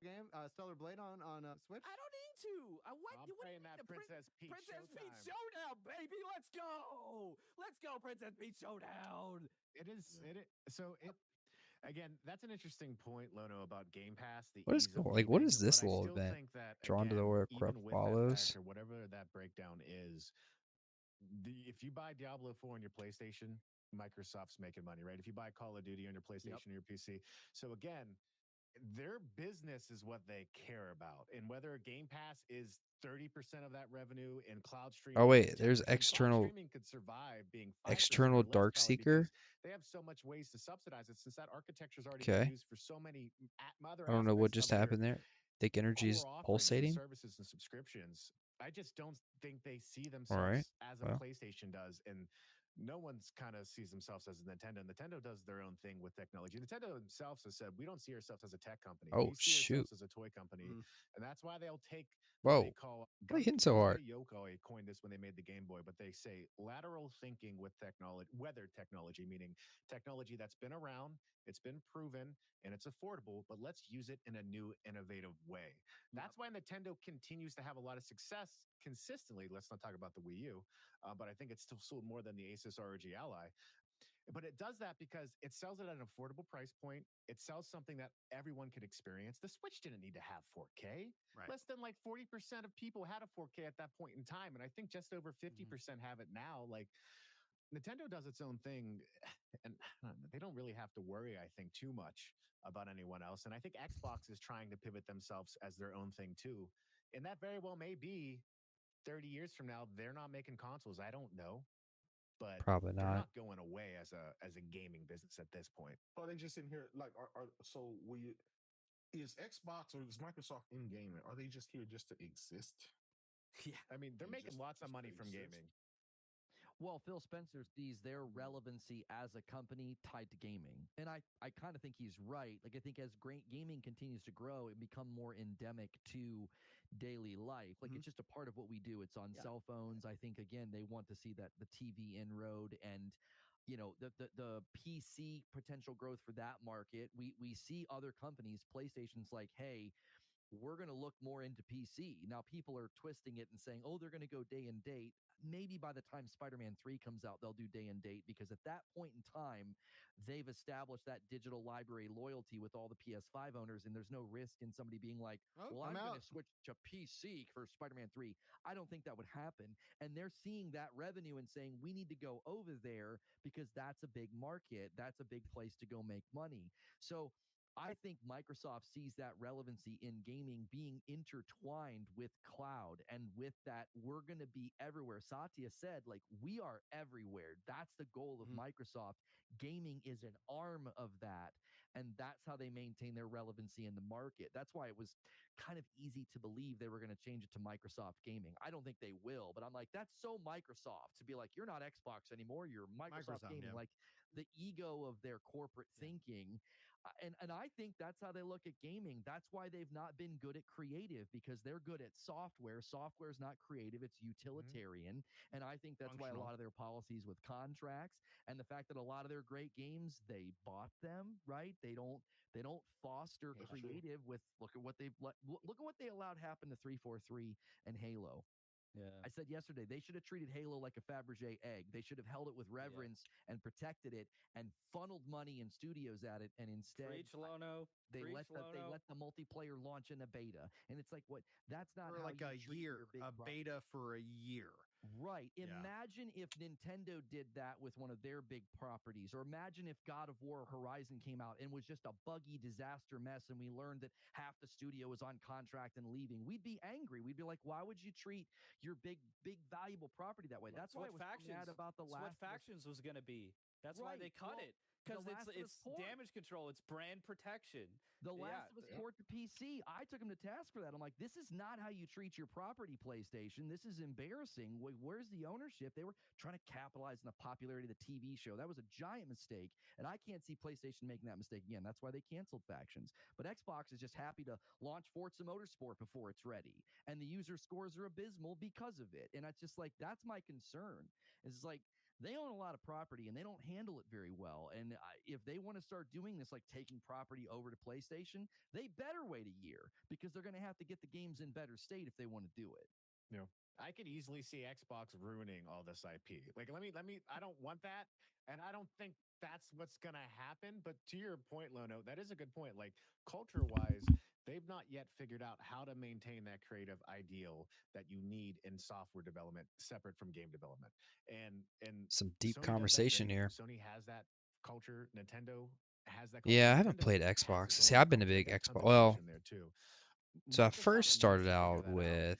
Blade on Switch. I don't need to. I'm playing that Princess Peach Showdown, baby. Let's go. Let's go, Princess Peach Showdown. It is. Again, that's an interesting point, Lono, about Game Pass. What is cool? Like, what is this little event? Drawn to the where corrupt follows. Or whatever that breakdown is. If you buy Diablo 4 on your PlayStation, Microsoft's making money, right? If you buy Call of Duty on your PlayStation or your PC. So again, their business is what they care about. And whether Game Pass is 30% of that revenue and cloud streaming Oh is wait, 10%, there's cloud external streaming could survive being 5% external or less probably Darkseeker. because they have so much ways to subsidize it since that architecture has already been Okay. used for so many other I don't know what aspects just of their happened there. Think energy's core offerings and pulsating. services and subscriptions. I just don't think they see All right. themselves as a Well, PlayStation does, and no one's kind of sees themselves as Nintendo. Nintendo does their own thing with technology. Nintendo themselves has said we don't see ourselves as a tech company. oh We see shoot. ourselves as a toy company, and that's why they'll take what they Whoa. call Why are you hitting so hard? Gundam Yokoi coined this when they made the Game Boy, but they say lateral thinking with technology, weather technology, meaning technology that's been around, it's been proven, and it's affordable, but let's use it in a new, innovative way. That's why Nintendo continues to have a lot of success consistently. Let's not talk about the Wii U, but I think it's still sold more than the Asus ROG Ally. But it does that because it sells it at an affordable price point. It sells something that everyone could experience. The Switch didn't need to have 4K. Right. Less than like 40% of people had a 4K at that point in time. And I think just over 50% have it now. Like Nintendo does its own thing, and they don't really have to worry, I think, too much about anyone else. And I think Xbox is trying to pivot themselves as their own thing too. And that very well may be 30 years from now, they're not making consoles. I don't know, but Probably they're not. not going away as a gaming business at this point. Are they just in here like are so we is Xbox or is Microsoft in gaming? Are they just here just to exist? Yeah. I mean, they're They making lots of just money to from exist? gaming. Well, Phil Spencer sees their relevancy as a company tied to gaming. And I kind of think he's right. Like, I think as great gaming continues to grow and become more endemic to daily life, like it's just a part of what we do. It's on cell phones. I think, again, they want to see that the TV inroad and the PC potential growth for that market. We see other companies, PlayStation's like, hey, we're going to look more into PC. Now, people are twisting it and saying, oh, they're going to go day and date. Maybe by the time Spider-Man 3 comes out, they'll do day and date because at that point in time, they've established that digital library loyalty with all the PS5 owners, and there's no risk in somebody being like, well, I'm going to switch to PC for Spider-Man 3. I don't think that would happen. And they're seeing that revenue and saying, we need to go over there because that's a big market. That's a big place to go make money. So I think Microsoft sees that relevancy in gaming being intertwined with cloud and with that we're going to be everywhere. Satya said, like, we are everywhere. That's the goal of Microsoft. Gaming is an arm of that. And that's how they maintain their relevancy in the market. That's why it was kind of easy to believe they were going to change it to Microsoft Gaming. I don't think they will, but I'm like, that's so Microsoft to be like, you're not Xbox anymore. You're Microsoft Gaming. Yeah. Like the ego of their corporate thinking. And I think that's how they look at gaming. That's why they've not been good at creative because they're good at software. Software is not creative, it's utilitarian. And I think that's why a lot of their policies with contracts and the fact that a lot of their great games, they bought them, right? They don't foster creative with look at what they allowed happen to 343 and Halo. Yeah. I said yesterday, they should have treated Halo like a Fabergé egg. They should have held it with reverence and protected it and funneled money in studios at it. And instead, Preach, Lono. they Preach, let Lono. the multiplayer launch in a beta. And it's like, what? That's not For how like you a treat year, your big a beta for a year. Right. Yeah. Imagine if Nintendo did that with one of their big properties, or imagine if God of War Horizon came out and was just a buggy disaster mess, and we learned that half the studio was on contract and leaving. We'd be angry. We'd be like, why would you treat your big valuable property that way? That's why I was so mad about the last. What Factions was going to be. That's why they cut it. Because it's damage control. It's brand protection. The Last of Us port to PC, I took him to task for that. I'm like, this is not how you treat your property, PlayStation. This is embarrassing. Where's the ownership? They were trying to capitalize on the popularity of the TV show. That was a giant mistake, and I can't see PlayStation making that mistake again. That's why they canceled Factions. But Xbox is just happy to launch Forza Motorsport before it's ready, and the user scores are abysmal because of it. And it's just like, that's my concern. It's like, they own a lot of property and they don't handle it very well. And if they want to start doing this, like taking property over to PlayStation, they better wait a year because they're going to have to get the games in better state if they want to do it. Yeah. I could easily see Xbox ruining all this IP. Like, let me, I don't want that. And I don't think that's what's going to happen. But to your point, Lono, that is a good point. Like, culture wise, they've not yet figured out how to maintain that creative ideal that you need in software development separate from game development. And Some deep Sony does that conversation great. here. Sony has that culture. Nintendo has that. Yeah, I haven't Nintendo played has Xbox. its See, own I've been a company big that got tons Xbox. of Well, traction there too. so I Microsoft first needs started to figure out that out. with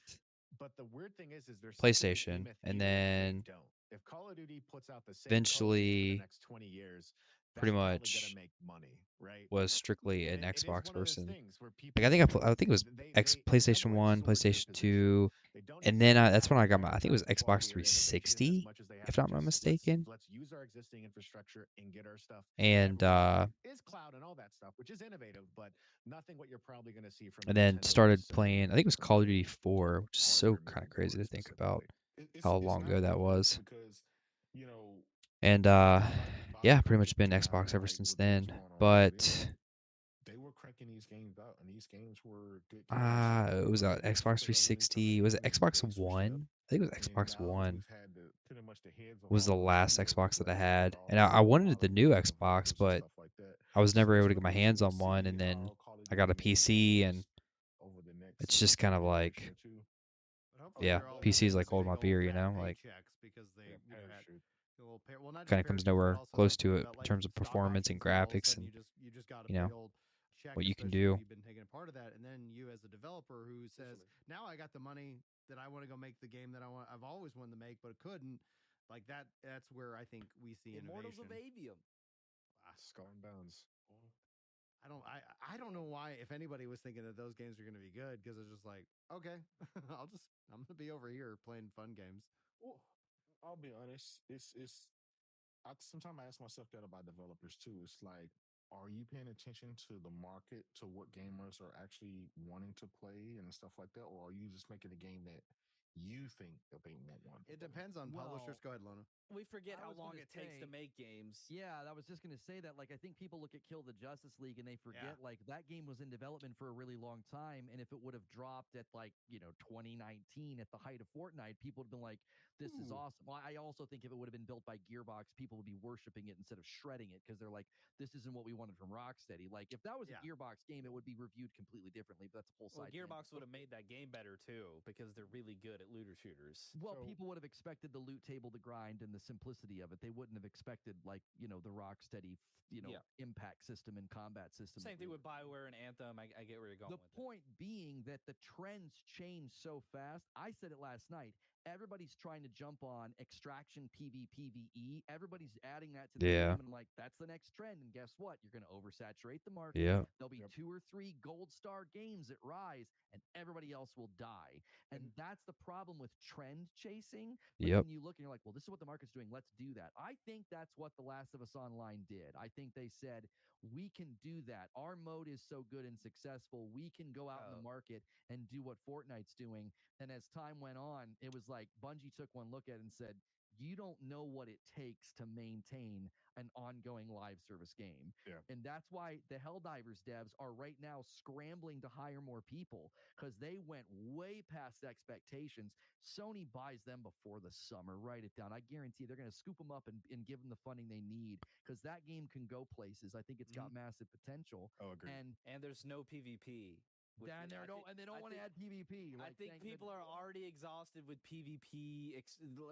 But the weird thing is there's something with PlayStation, Game of and Thrones they then don't. If Call of Duty puts out the same code game for the eventually, next 20 years, pretty that's probably going to much make money, right? was strictly And an it is Xbox one of those person. things where Like I people, think you know, I think it was they have a PlayStation right 1, sword in their PlayStation position. 2, They don't and then necessarily that's have when to I got my. I think it was prioritize Xbox quality or innovation as 360, much as they have if to I'm not just mistaken. let's use our existing infrastructure and get our stuff And everywhere, which is cloud and all that stuff, which is innovative, but nothing what you're probably going to see from and then Nintendo or started Sony playing. I in think it was terms Call of of Duty 4, which is so hardware kind of moving crazy forward to think about specifically. how It's long not ago that fun was. because, you know, And a lot yeah, of pretty much companies been now, Xbox ever like since with what's then. going on lately, But they were cranking these games out, and these games were good games. it was They didn't Xbox keep it at release time. 360. They Was it didn't need Xbox dates for ship. One? I think it was And Xbox now One we've had pretty much the heads of was the all the last studios Xbox that I replaced with had, all and the I wanted the new modeling and Xbox, developers and but stuff like that. I was So never it's able to get really my hands interesting to on one, and see then how Call of I got Duty a maybe PC, and evolves over the it's next just kind of generation like, or two. But hopefully yeah, they're all PC's making like some holding big my old beer, fat like paychecks because they, had Parachute. a little well, not kind just of comes parachutes, but nowhere also close like to you it got in like terms of stock performance and options. So all of a graphics, sudden and you just got a big old check, what you can especially when do. you've been taking a part of that. And then you as a developer who says, now I got the money that I want to go make the game that I've always wanted to make, but couldn't. Like that's where I think we see Immortals innovation. of Avium. Skull and Bones. I don't know why, if anybody was thinking that those games are going to be good, because it's just like, okay, I'm going to be over here playing fun games. Well, I'll be honest. I sometimes I ask myself that about developers too. It's like, are you paying attention to the market, to what gamers are actually wanting to play and stuff like that, or are you just making a game that you think that they want to It play? depends on publishers. Go ahead, Lona. We forget I how was long gonna it takes to say- make games. Yeah, I was just going to say that. Like, I think people look at Kill the Justice League and they forget, like, that game was in development for a really long time. And if it would have dropped at, like, 2019 at the height of Fortnite, people would have been like, this is awesome. Well, I also think if it would have been built by Gearbox, people would be worshiping it instead of shredding it because they're like, this isn't what we wanted from Rocksteady. Like, if that was a Gearbox game, it would be reviewed completely differently. But that's a whole Well, side. Gearbox would have made that game better too because they're really good at looter shooters. Well, people would have expected the loot table to grind and the simplicity of it. They wouldn't have expected, like, the Rocksteady, impact system and combat system. Same thing with BioWare and Anthem. I get where you're going. The point being that the trends change so fast. I said it last night. Everybody's trying to jump on extraction PvPvE. Everybody's adding that to the game, and I'm like, that's the next trend. And guess what? You're going to oversaturate the market. Yeah. There'll be 2 or 3 gold star games that rise, and everybody else will die. And that's the problem with trend chasing. But then you look and you're like, well, this is what the market's doing. Let's do that. I think that's what The Last of Us Online did. I think they said, we can do that. Our mode is so good and successful. We can go out in the market and do what Fortnite's doing. And as time went on, it was like Bungie took one look at it and said, you don't know what it takes to maintain an ongoing live service game. Yeah. And that's why the Helldivers devs are right now scrambling to hire more people because they went way past expectations. Sony buys them before the summer. Write it down. I guarantee they're going to scoop them up and give them the funding they need because that game can go places. I think it's got massive potential. Oh, agreed. And there's no PvP. And they don't want to add PvP. I think people are already exhausted with PvP,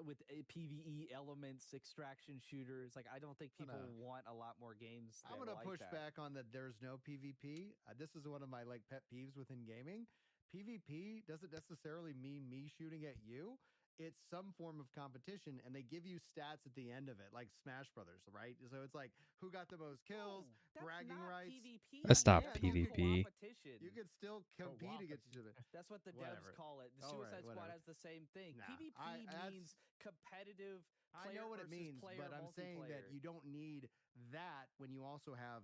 with PvE elements, extraction shooters. Like, I don't think people want a lot more games. I'm going to push back on that. There's no PvP. This is one of my pet peeves within gaming. PvP doesn't necessarily mean me shooting at you. It's some form of competition, and they give you stats at the end of it, like Smash Brothers, right? So it's like who got the most kills, bragging rights. PvP. That's not PvP. You could still compete against each other. That's what the devs call it. The Suicide Squad has the same thing. PvP means competitive. I know what it means, but I'm saying that you don't need that when you also have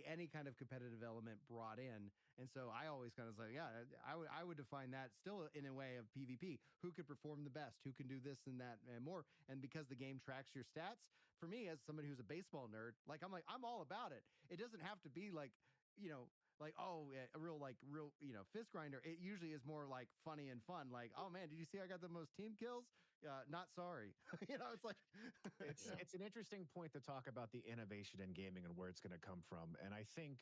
any kind of competitive element brought in. And so I always kind of say, I would define that still in a way of PvP. Who could perform the best? Who can do this and that and more? And because the game tracks your stats, for me as somebody who's a baseball nerd, I'm all about it. It doesn't have to be like, a real fist grinder. It usually is more like funny and fun. Like, oh man, did you see I got the most team kills? Not sorry. It's like it's an interesting point to talk about the innovation in gaming and where it's going to come from. And I think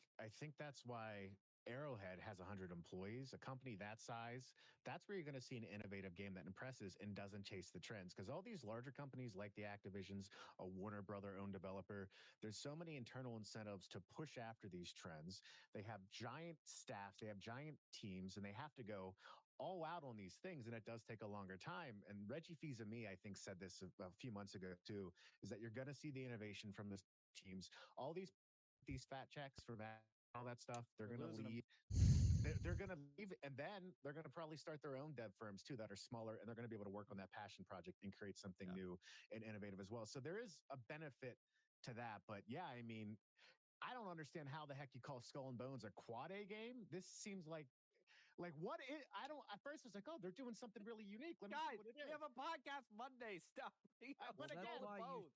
that's why Arrowhead has 100 employees. A company that size, that's where you're going to see an innovative game that impresses and doesn't chase the trends. Because all these larger companies like the Activisions, a Warner Brother owned developer, there's so many internal incentives to push after these trends. They have giant staffs, they have giant teams, and they have to go all out on these things, and it does take a longer time. And Reggie Fils-Aimé, I think, said this a few months ago too, is that you're going to see the innovation from the teams. All these fat checks for that, all that stuff, they're going to leave. They're going to leave, and then they're going to probably start their own dev firms too that are smaller, and they're going to be able to work on that passion project and create something new and innovative as well. So there is a benefit to that. But yeah, I mean, I don't understand how the heck you call Skull and Bones a quad A game. This seems like what is, I don't, at first I was like, oh, they're doing something really unique. Let me see Guys, what it is. we have a podcast Monday. Stop. Well, that's why you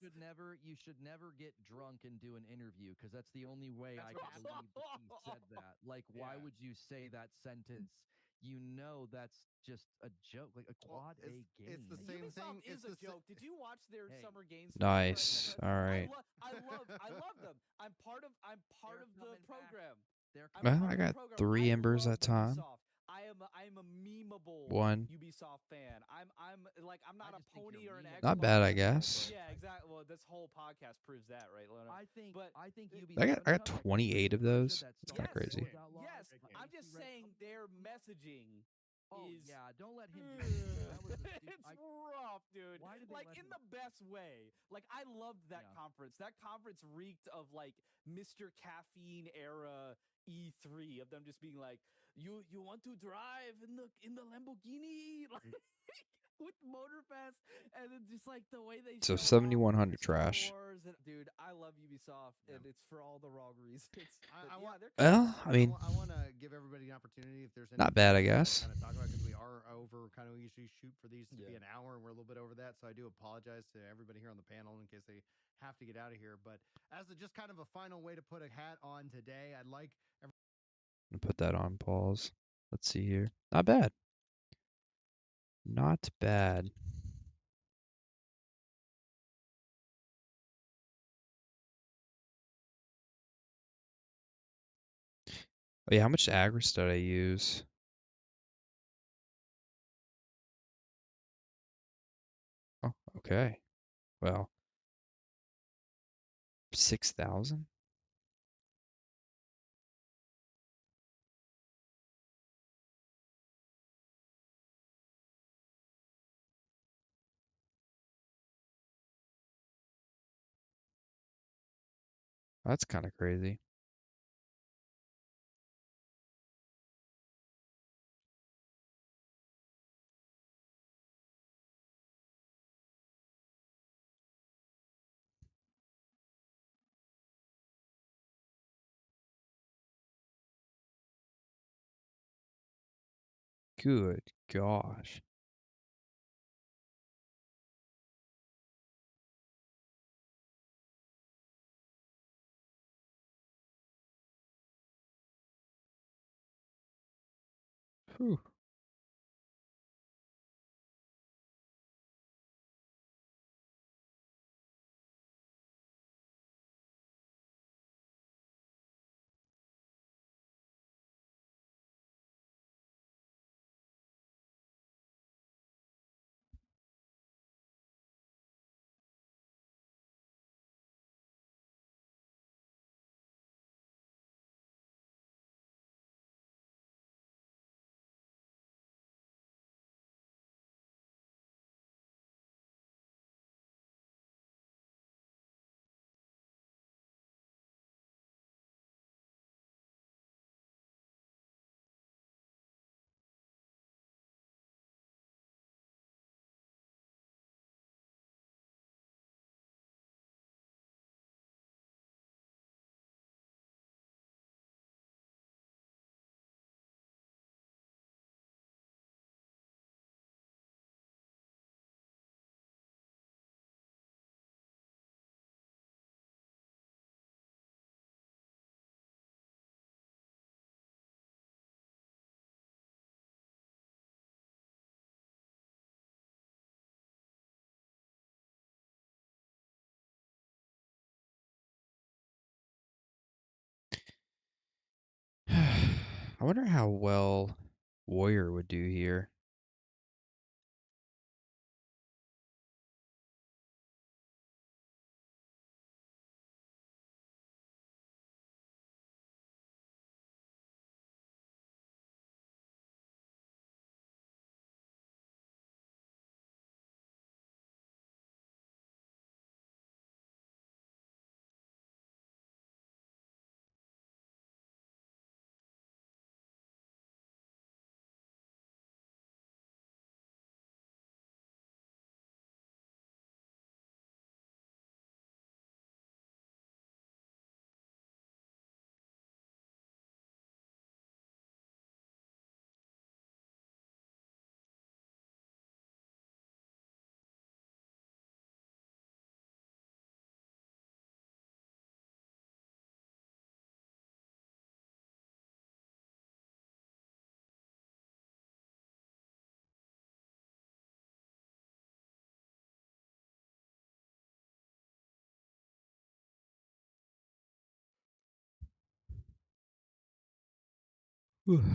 should never get drunk and do an interview, because that's the only way I can believe that he said that. Like, why would you say that sentence? You know that's just a joke, like a quad A game. It's the same Ubisoft thing. is a joke. Did you watch their summer games? Nice. All right. I love them. I'm part of the program. Well, I got 3 embers that time. I am a memeable 1. Ubisoft fan. I'm not a pony or an Xbox. Not bad, I guess. Yeah, exactly. Well, this whole podcast proves that, right, Lona? I think I got 28 of those. That's kind of crazy. Yes, I'm just saying their messaging is. Yeah, don't let him do that. It's rough, dude. Why did they like let in him? the best way. Like I loved that conference. That conference reeked of like Mr. Caffeine era E3 of them just being like, you want to drive in the Lamborghini like with Motorfest, and then just like the way they So showed off 7100 Star trash. Wars and, dude, I love Ubisoft, and it's for all the wrong reasons. Well, I mean, I want to give everybody an opportunity if there's not bad, I anything guess. kind of talk about, because we are over. Kind of, we usually shoot for these to be an hour, and we're a little bit over that. So I do apologize to everybody here on the panel in case they have to get out of here. But as just kind of a final way to put a hat on today, I'd like Put that on pause. Let's see here. Not bad. Not bad. Oh yeah, how much Agris did I use? Oh, okay. Well, 6,000? That's kind of crazy. Good gosh. Whew. I wonder how well Warrior would do here. Hmm.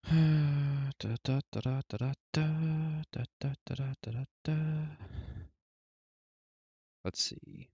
Hmm. Da, da, da, da, da, da, da, da, da, da, da, da, da. Let's see.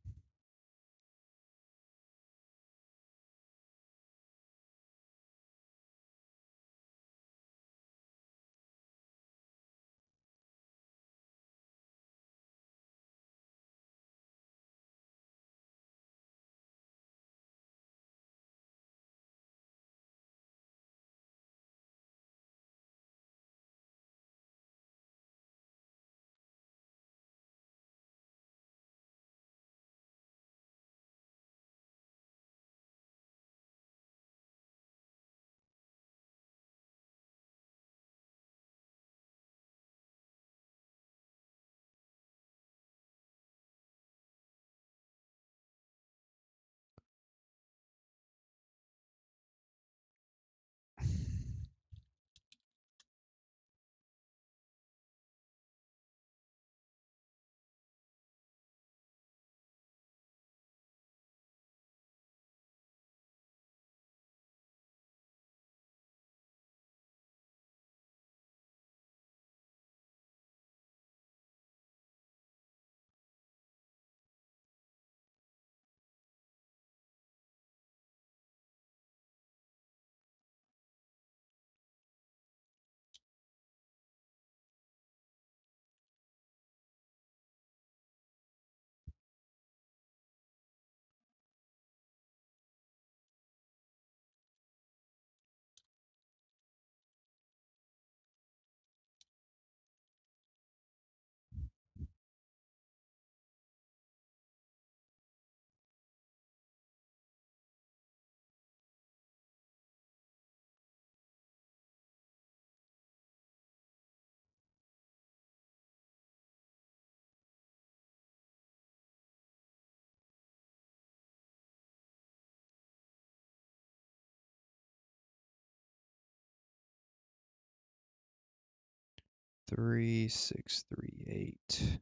3638. I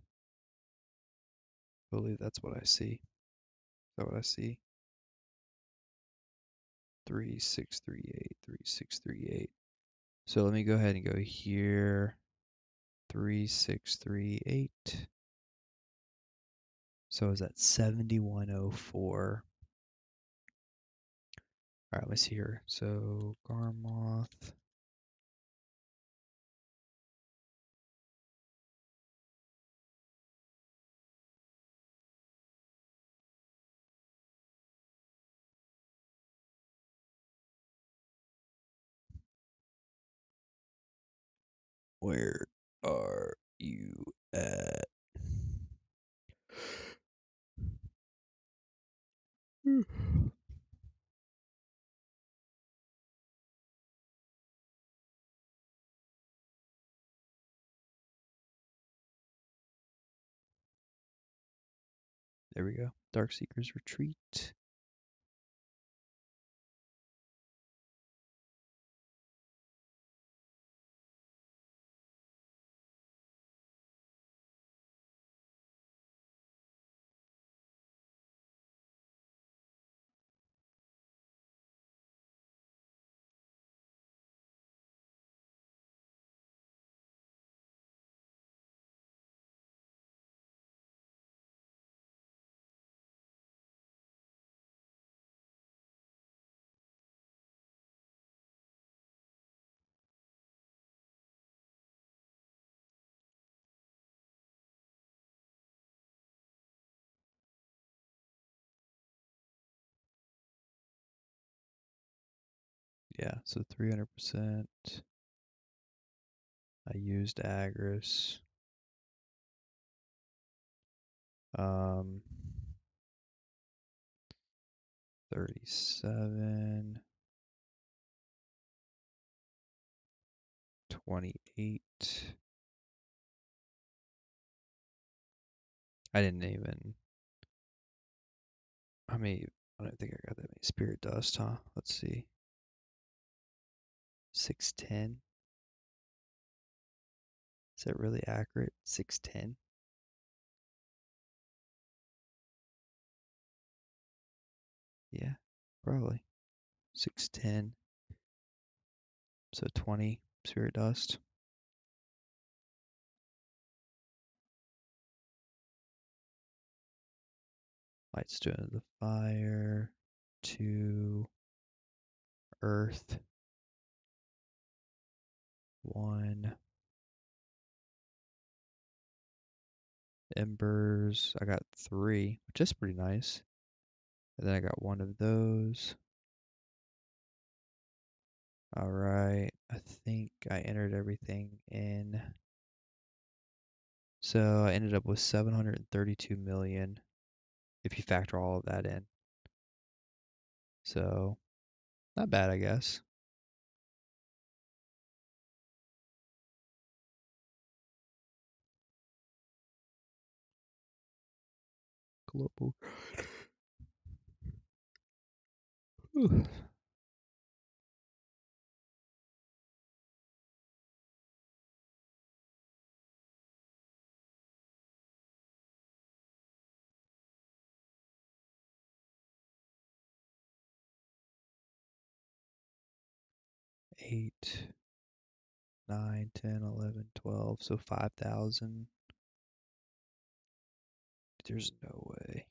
believe that's what I see. Is that what I see? 3638, 3638. So let me go ahead and go here. 3638. So is that 7104? All right, let's see here. So Garmoth. Where are you at? There we go. Darkseekers retreat. Yeah, so 300%. I used Agris. 37, 28. I didn't even. I don't think I got that many spirit dust, huh? Let's see. 610. Is that really accurate? 610? Yeah, probably. 610. So 20 spirit dust. Light stone of the fire. 2 earth. 1 embers. I got 3, which is pretty nice. And then I got 1 of those. All right. I think I entered everything in. So I ended up with 732 million if you factor all of that in. So not bad, I guess. Global. 8, 9, 10, 11, 12. So 5,000. There's no way.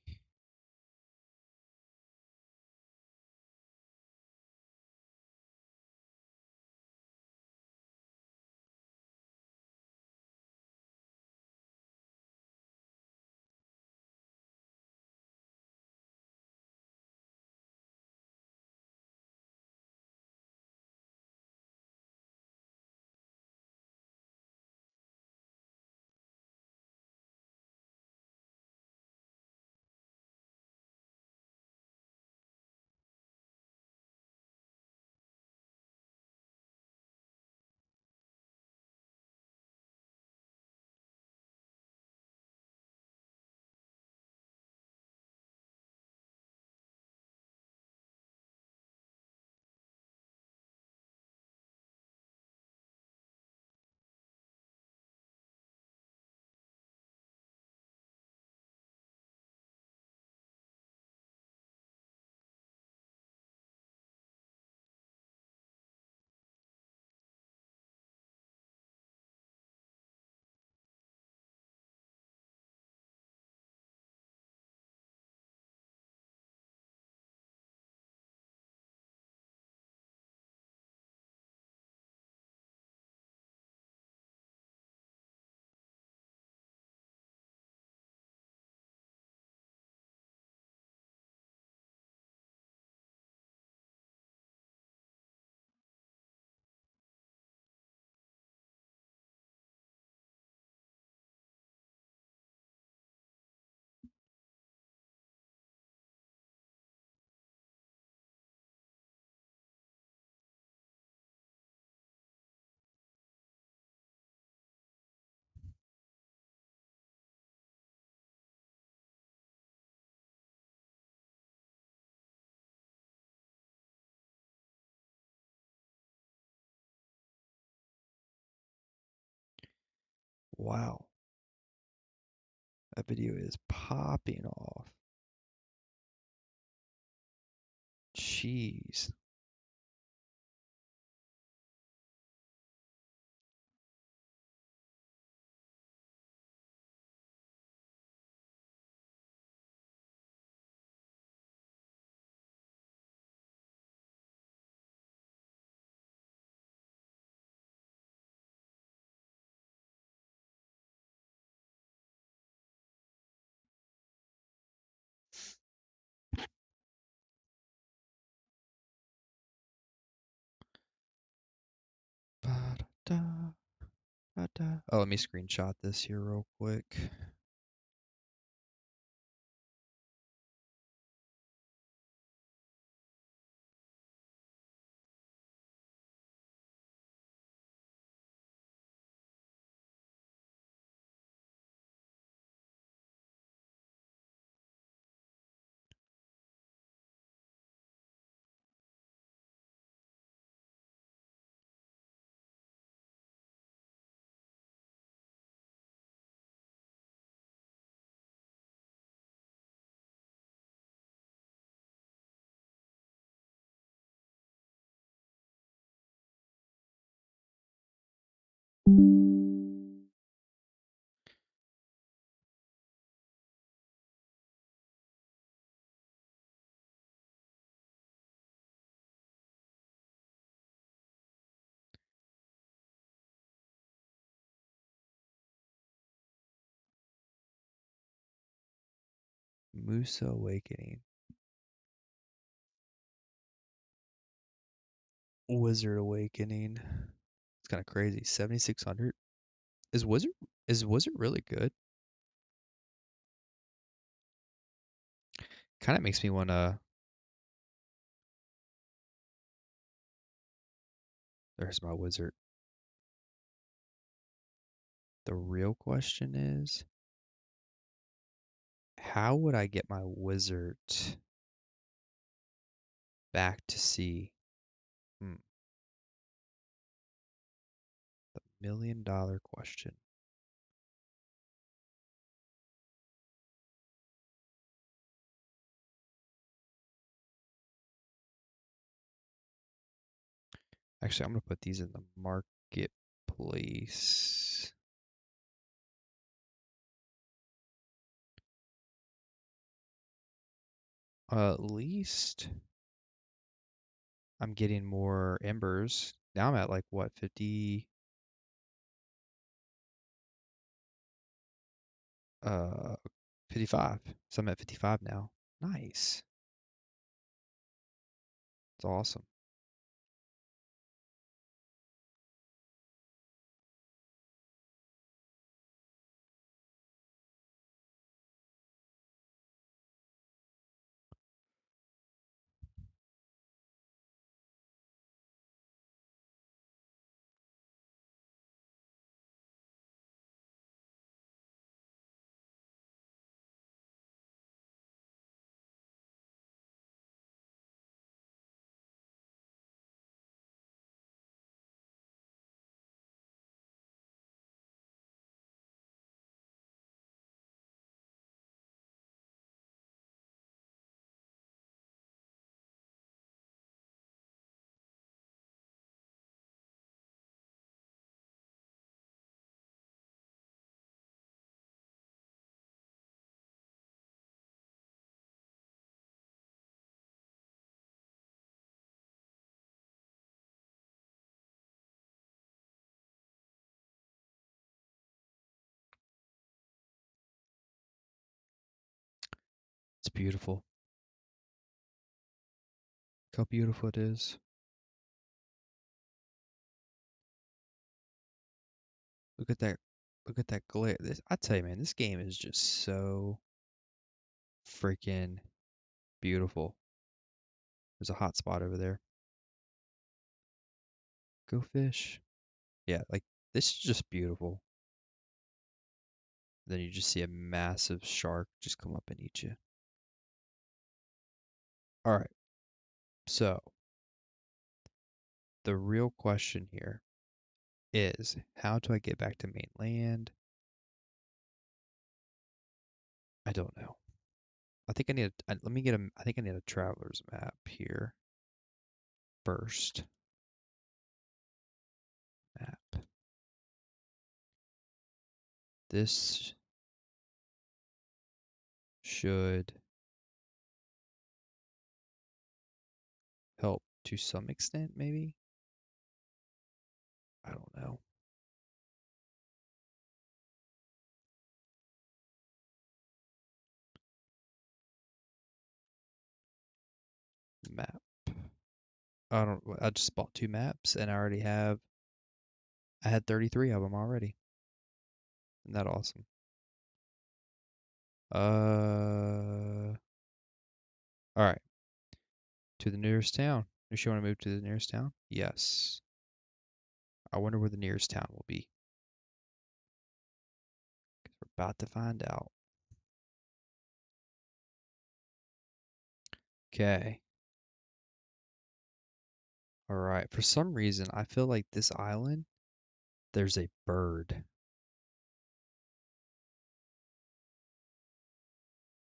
Wow. That video is popping off. Jeez. Ba-da-da, ba-da. Oh, let me screenshot this here real quick. Musa Awakening. Wizard Awakening. It's kind of crazy. 7,600. Is Wizard really good? Kind of makes me want to. There's my Wizard. The real question is, how would I get my Wizard back to C? The $1,000,000 question. Actually, I'm gonna put these in the marketplace. At least I'm getting more embers. Now I'm at like what, 50, 55. So I'm at 55 now. Nice. It's awesome. It's beautiful. Look how beautiful it is. Look at that. Look at that glare. I tell you, man, this game is just so freaking beautiful. There's a hot spot over there. Go fish. Yeah, like this is just beautiful. Then you just see a massive shark just come up and eat you. All right. So the real question here is, how do I get back to mainland? I don't know. I think I need a, let me get a, I think I need a traveler's map here first. Map. This should help to some extent, maybe? I don't know. Map. I just bought 2 maps and I had 33 of them already. Isn't that awesome? All right. To the nearest town. Does she want to move to the nearest town? Yes. I wonder where the nearest town will be. We're about to find out. Okay. All right. For some reason, I feel like this island, there's a bird.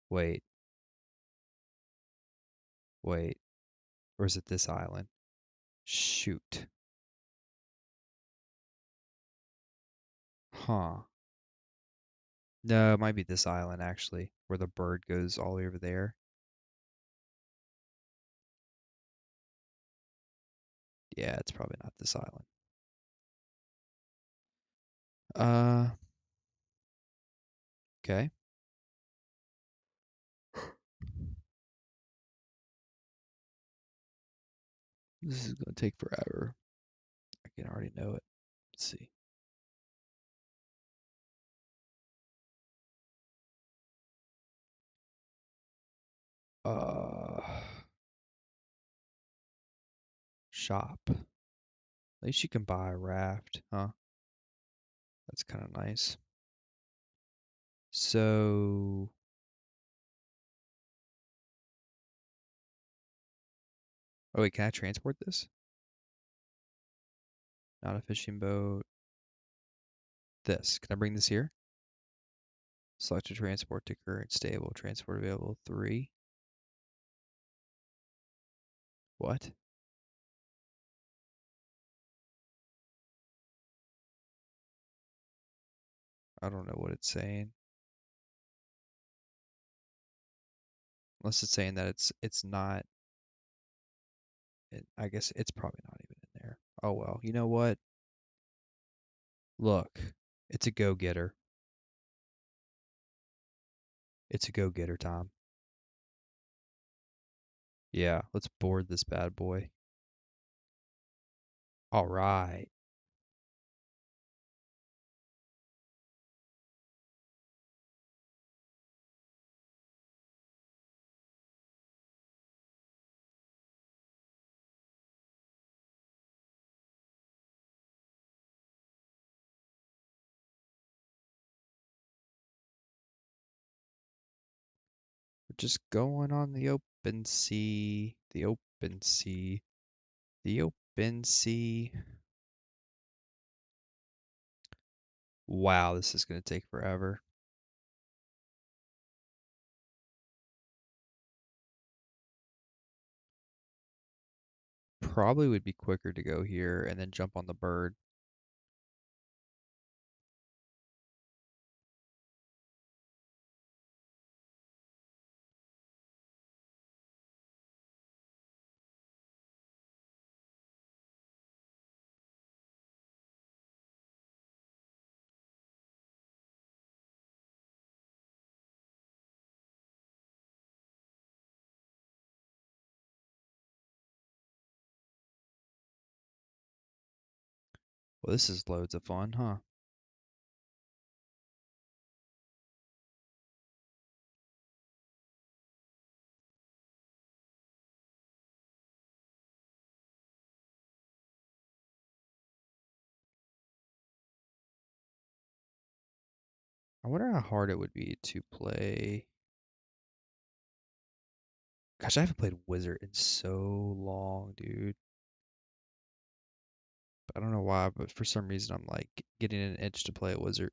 Wait. Wait. Or is it this island? Shoot. Huh. No, it might be this island actually, where the bird goes all the way over there. Yeah, it's probably not this island. Okay. This is gonna take forever. I can already know it. Let's see. Uh, Shop. At least you can buy a raft, huh? That's kind of nice. So, oh wait, can I transport this? Not a fishing boat. This. Can I bring this here? Select a transport to current stable. Transport available 3. What? I don't know what it's saying. Unless it's saying that it's not. I guess it's probably not even in there. Oh well. You know what? Look, it's a go-getter. It's a go-getter, Tom. Yeah, let's board this bad boy. All right. We're just going on the open sea. The open sea. The open sea. Wow, this is going to take forever. Probably would be quicker to go here and then jump on the bird. Well, this is loads of fun, huh? I wonder how hard it would be to play. Gosh, I haven't played Wizard in so long, dude. I don't know why, but for some reason I'm like getting an itch to play a Wizard.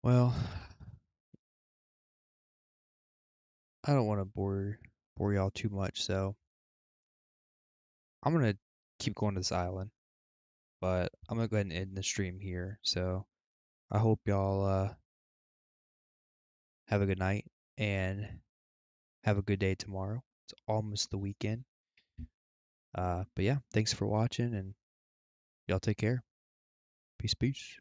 Well, I don't want to bore y'all too much, so I'm gonna keep going to this island, but I'm gonna go ahead and end the stream here. So I hope y'all have a good night and have a good day tomorrow. It's almost the weekend. But yeah, thanks for watching and y'all take care. Peace, peace.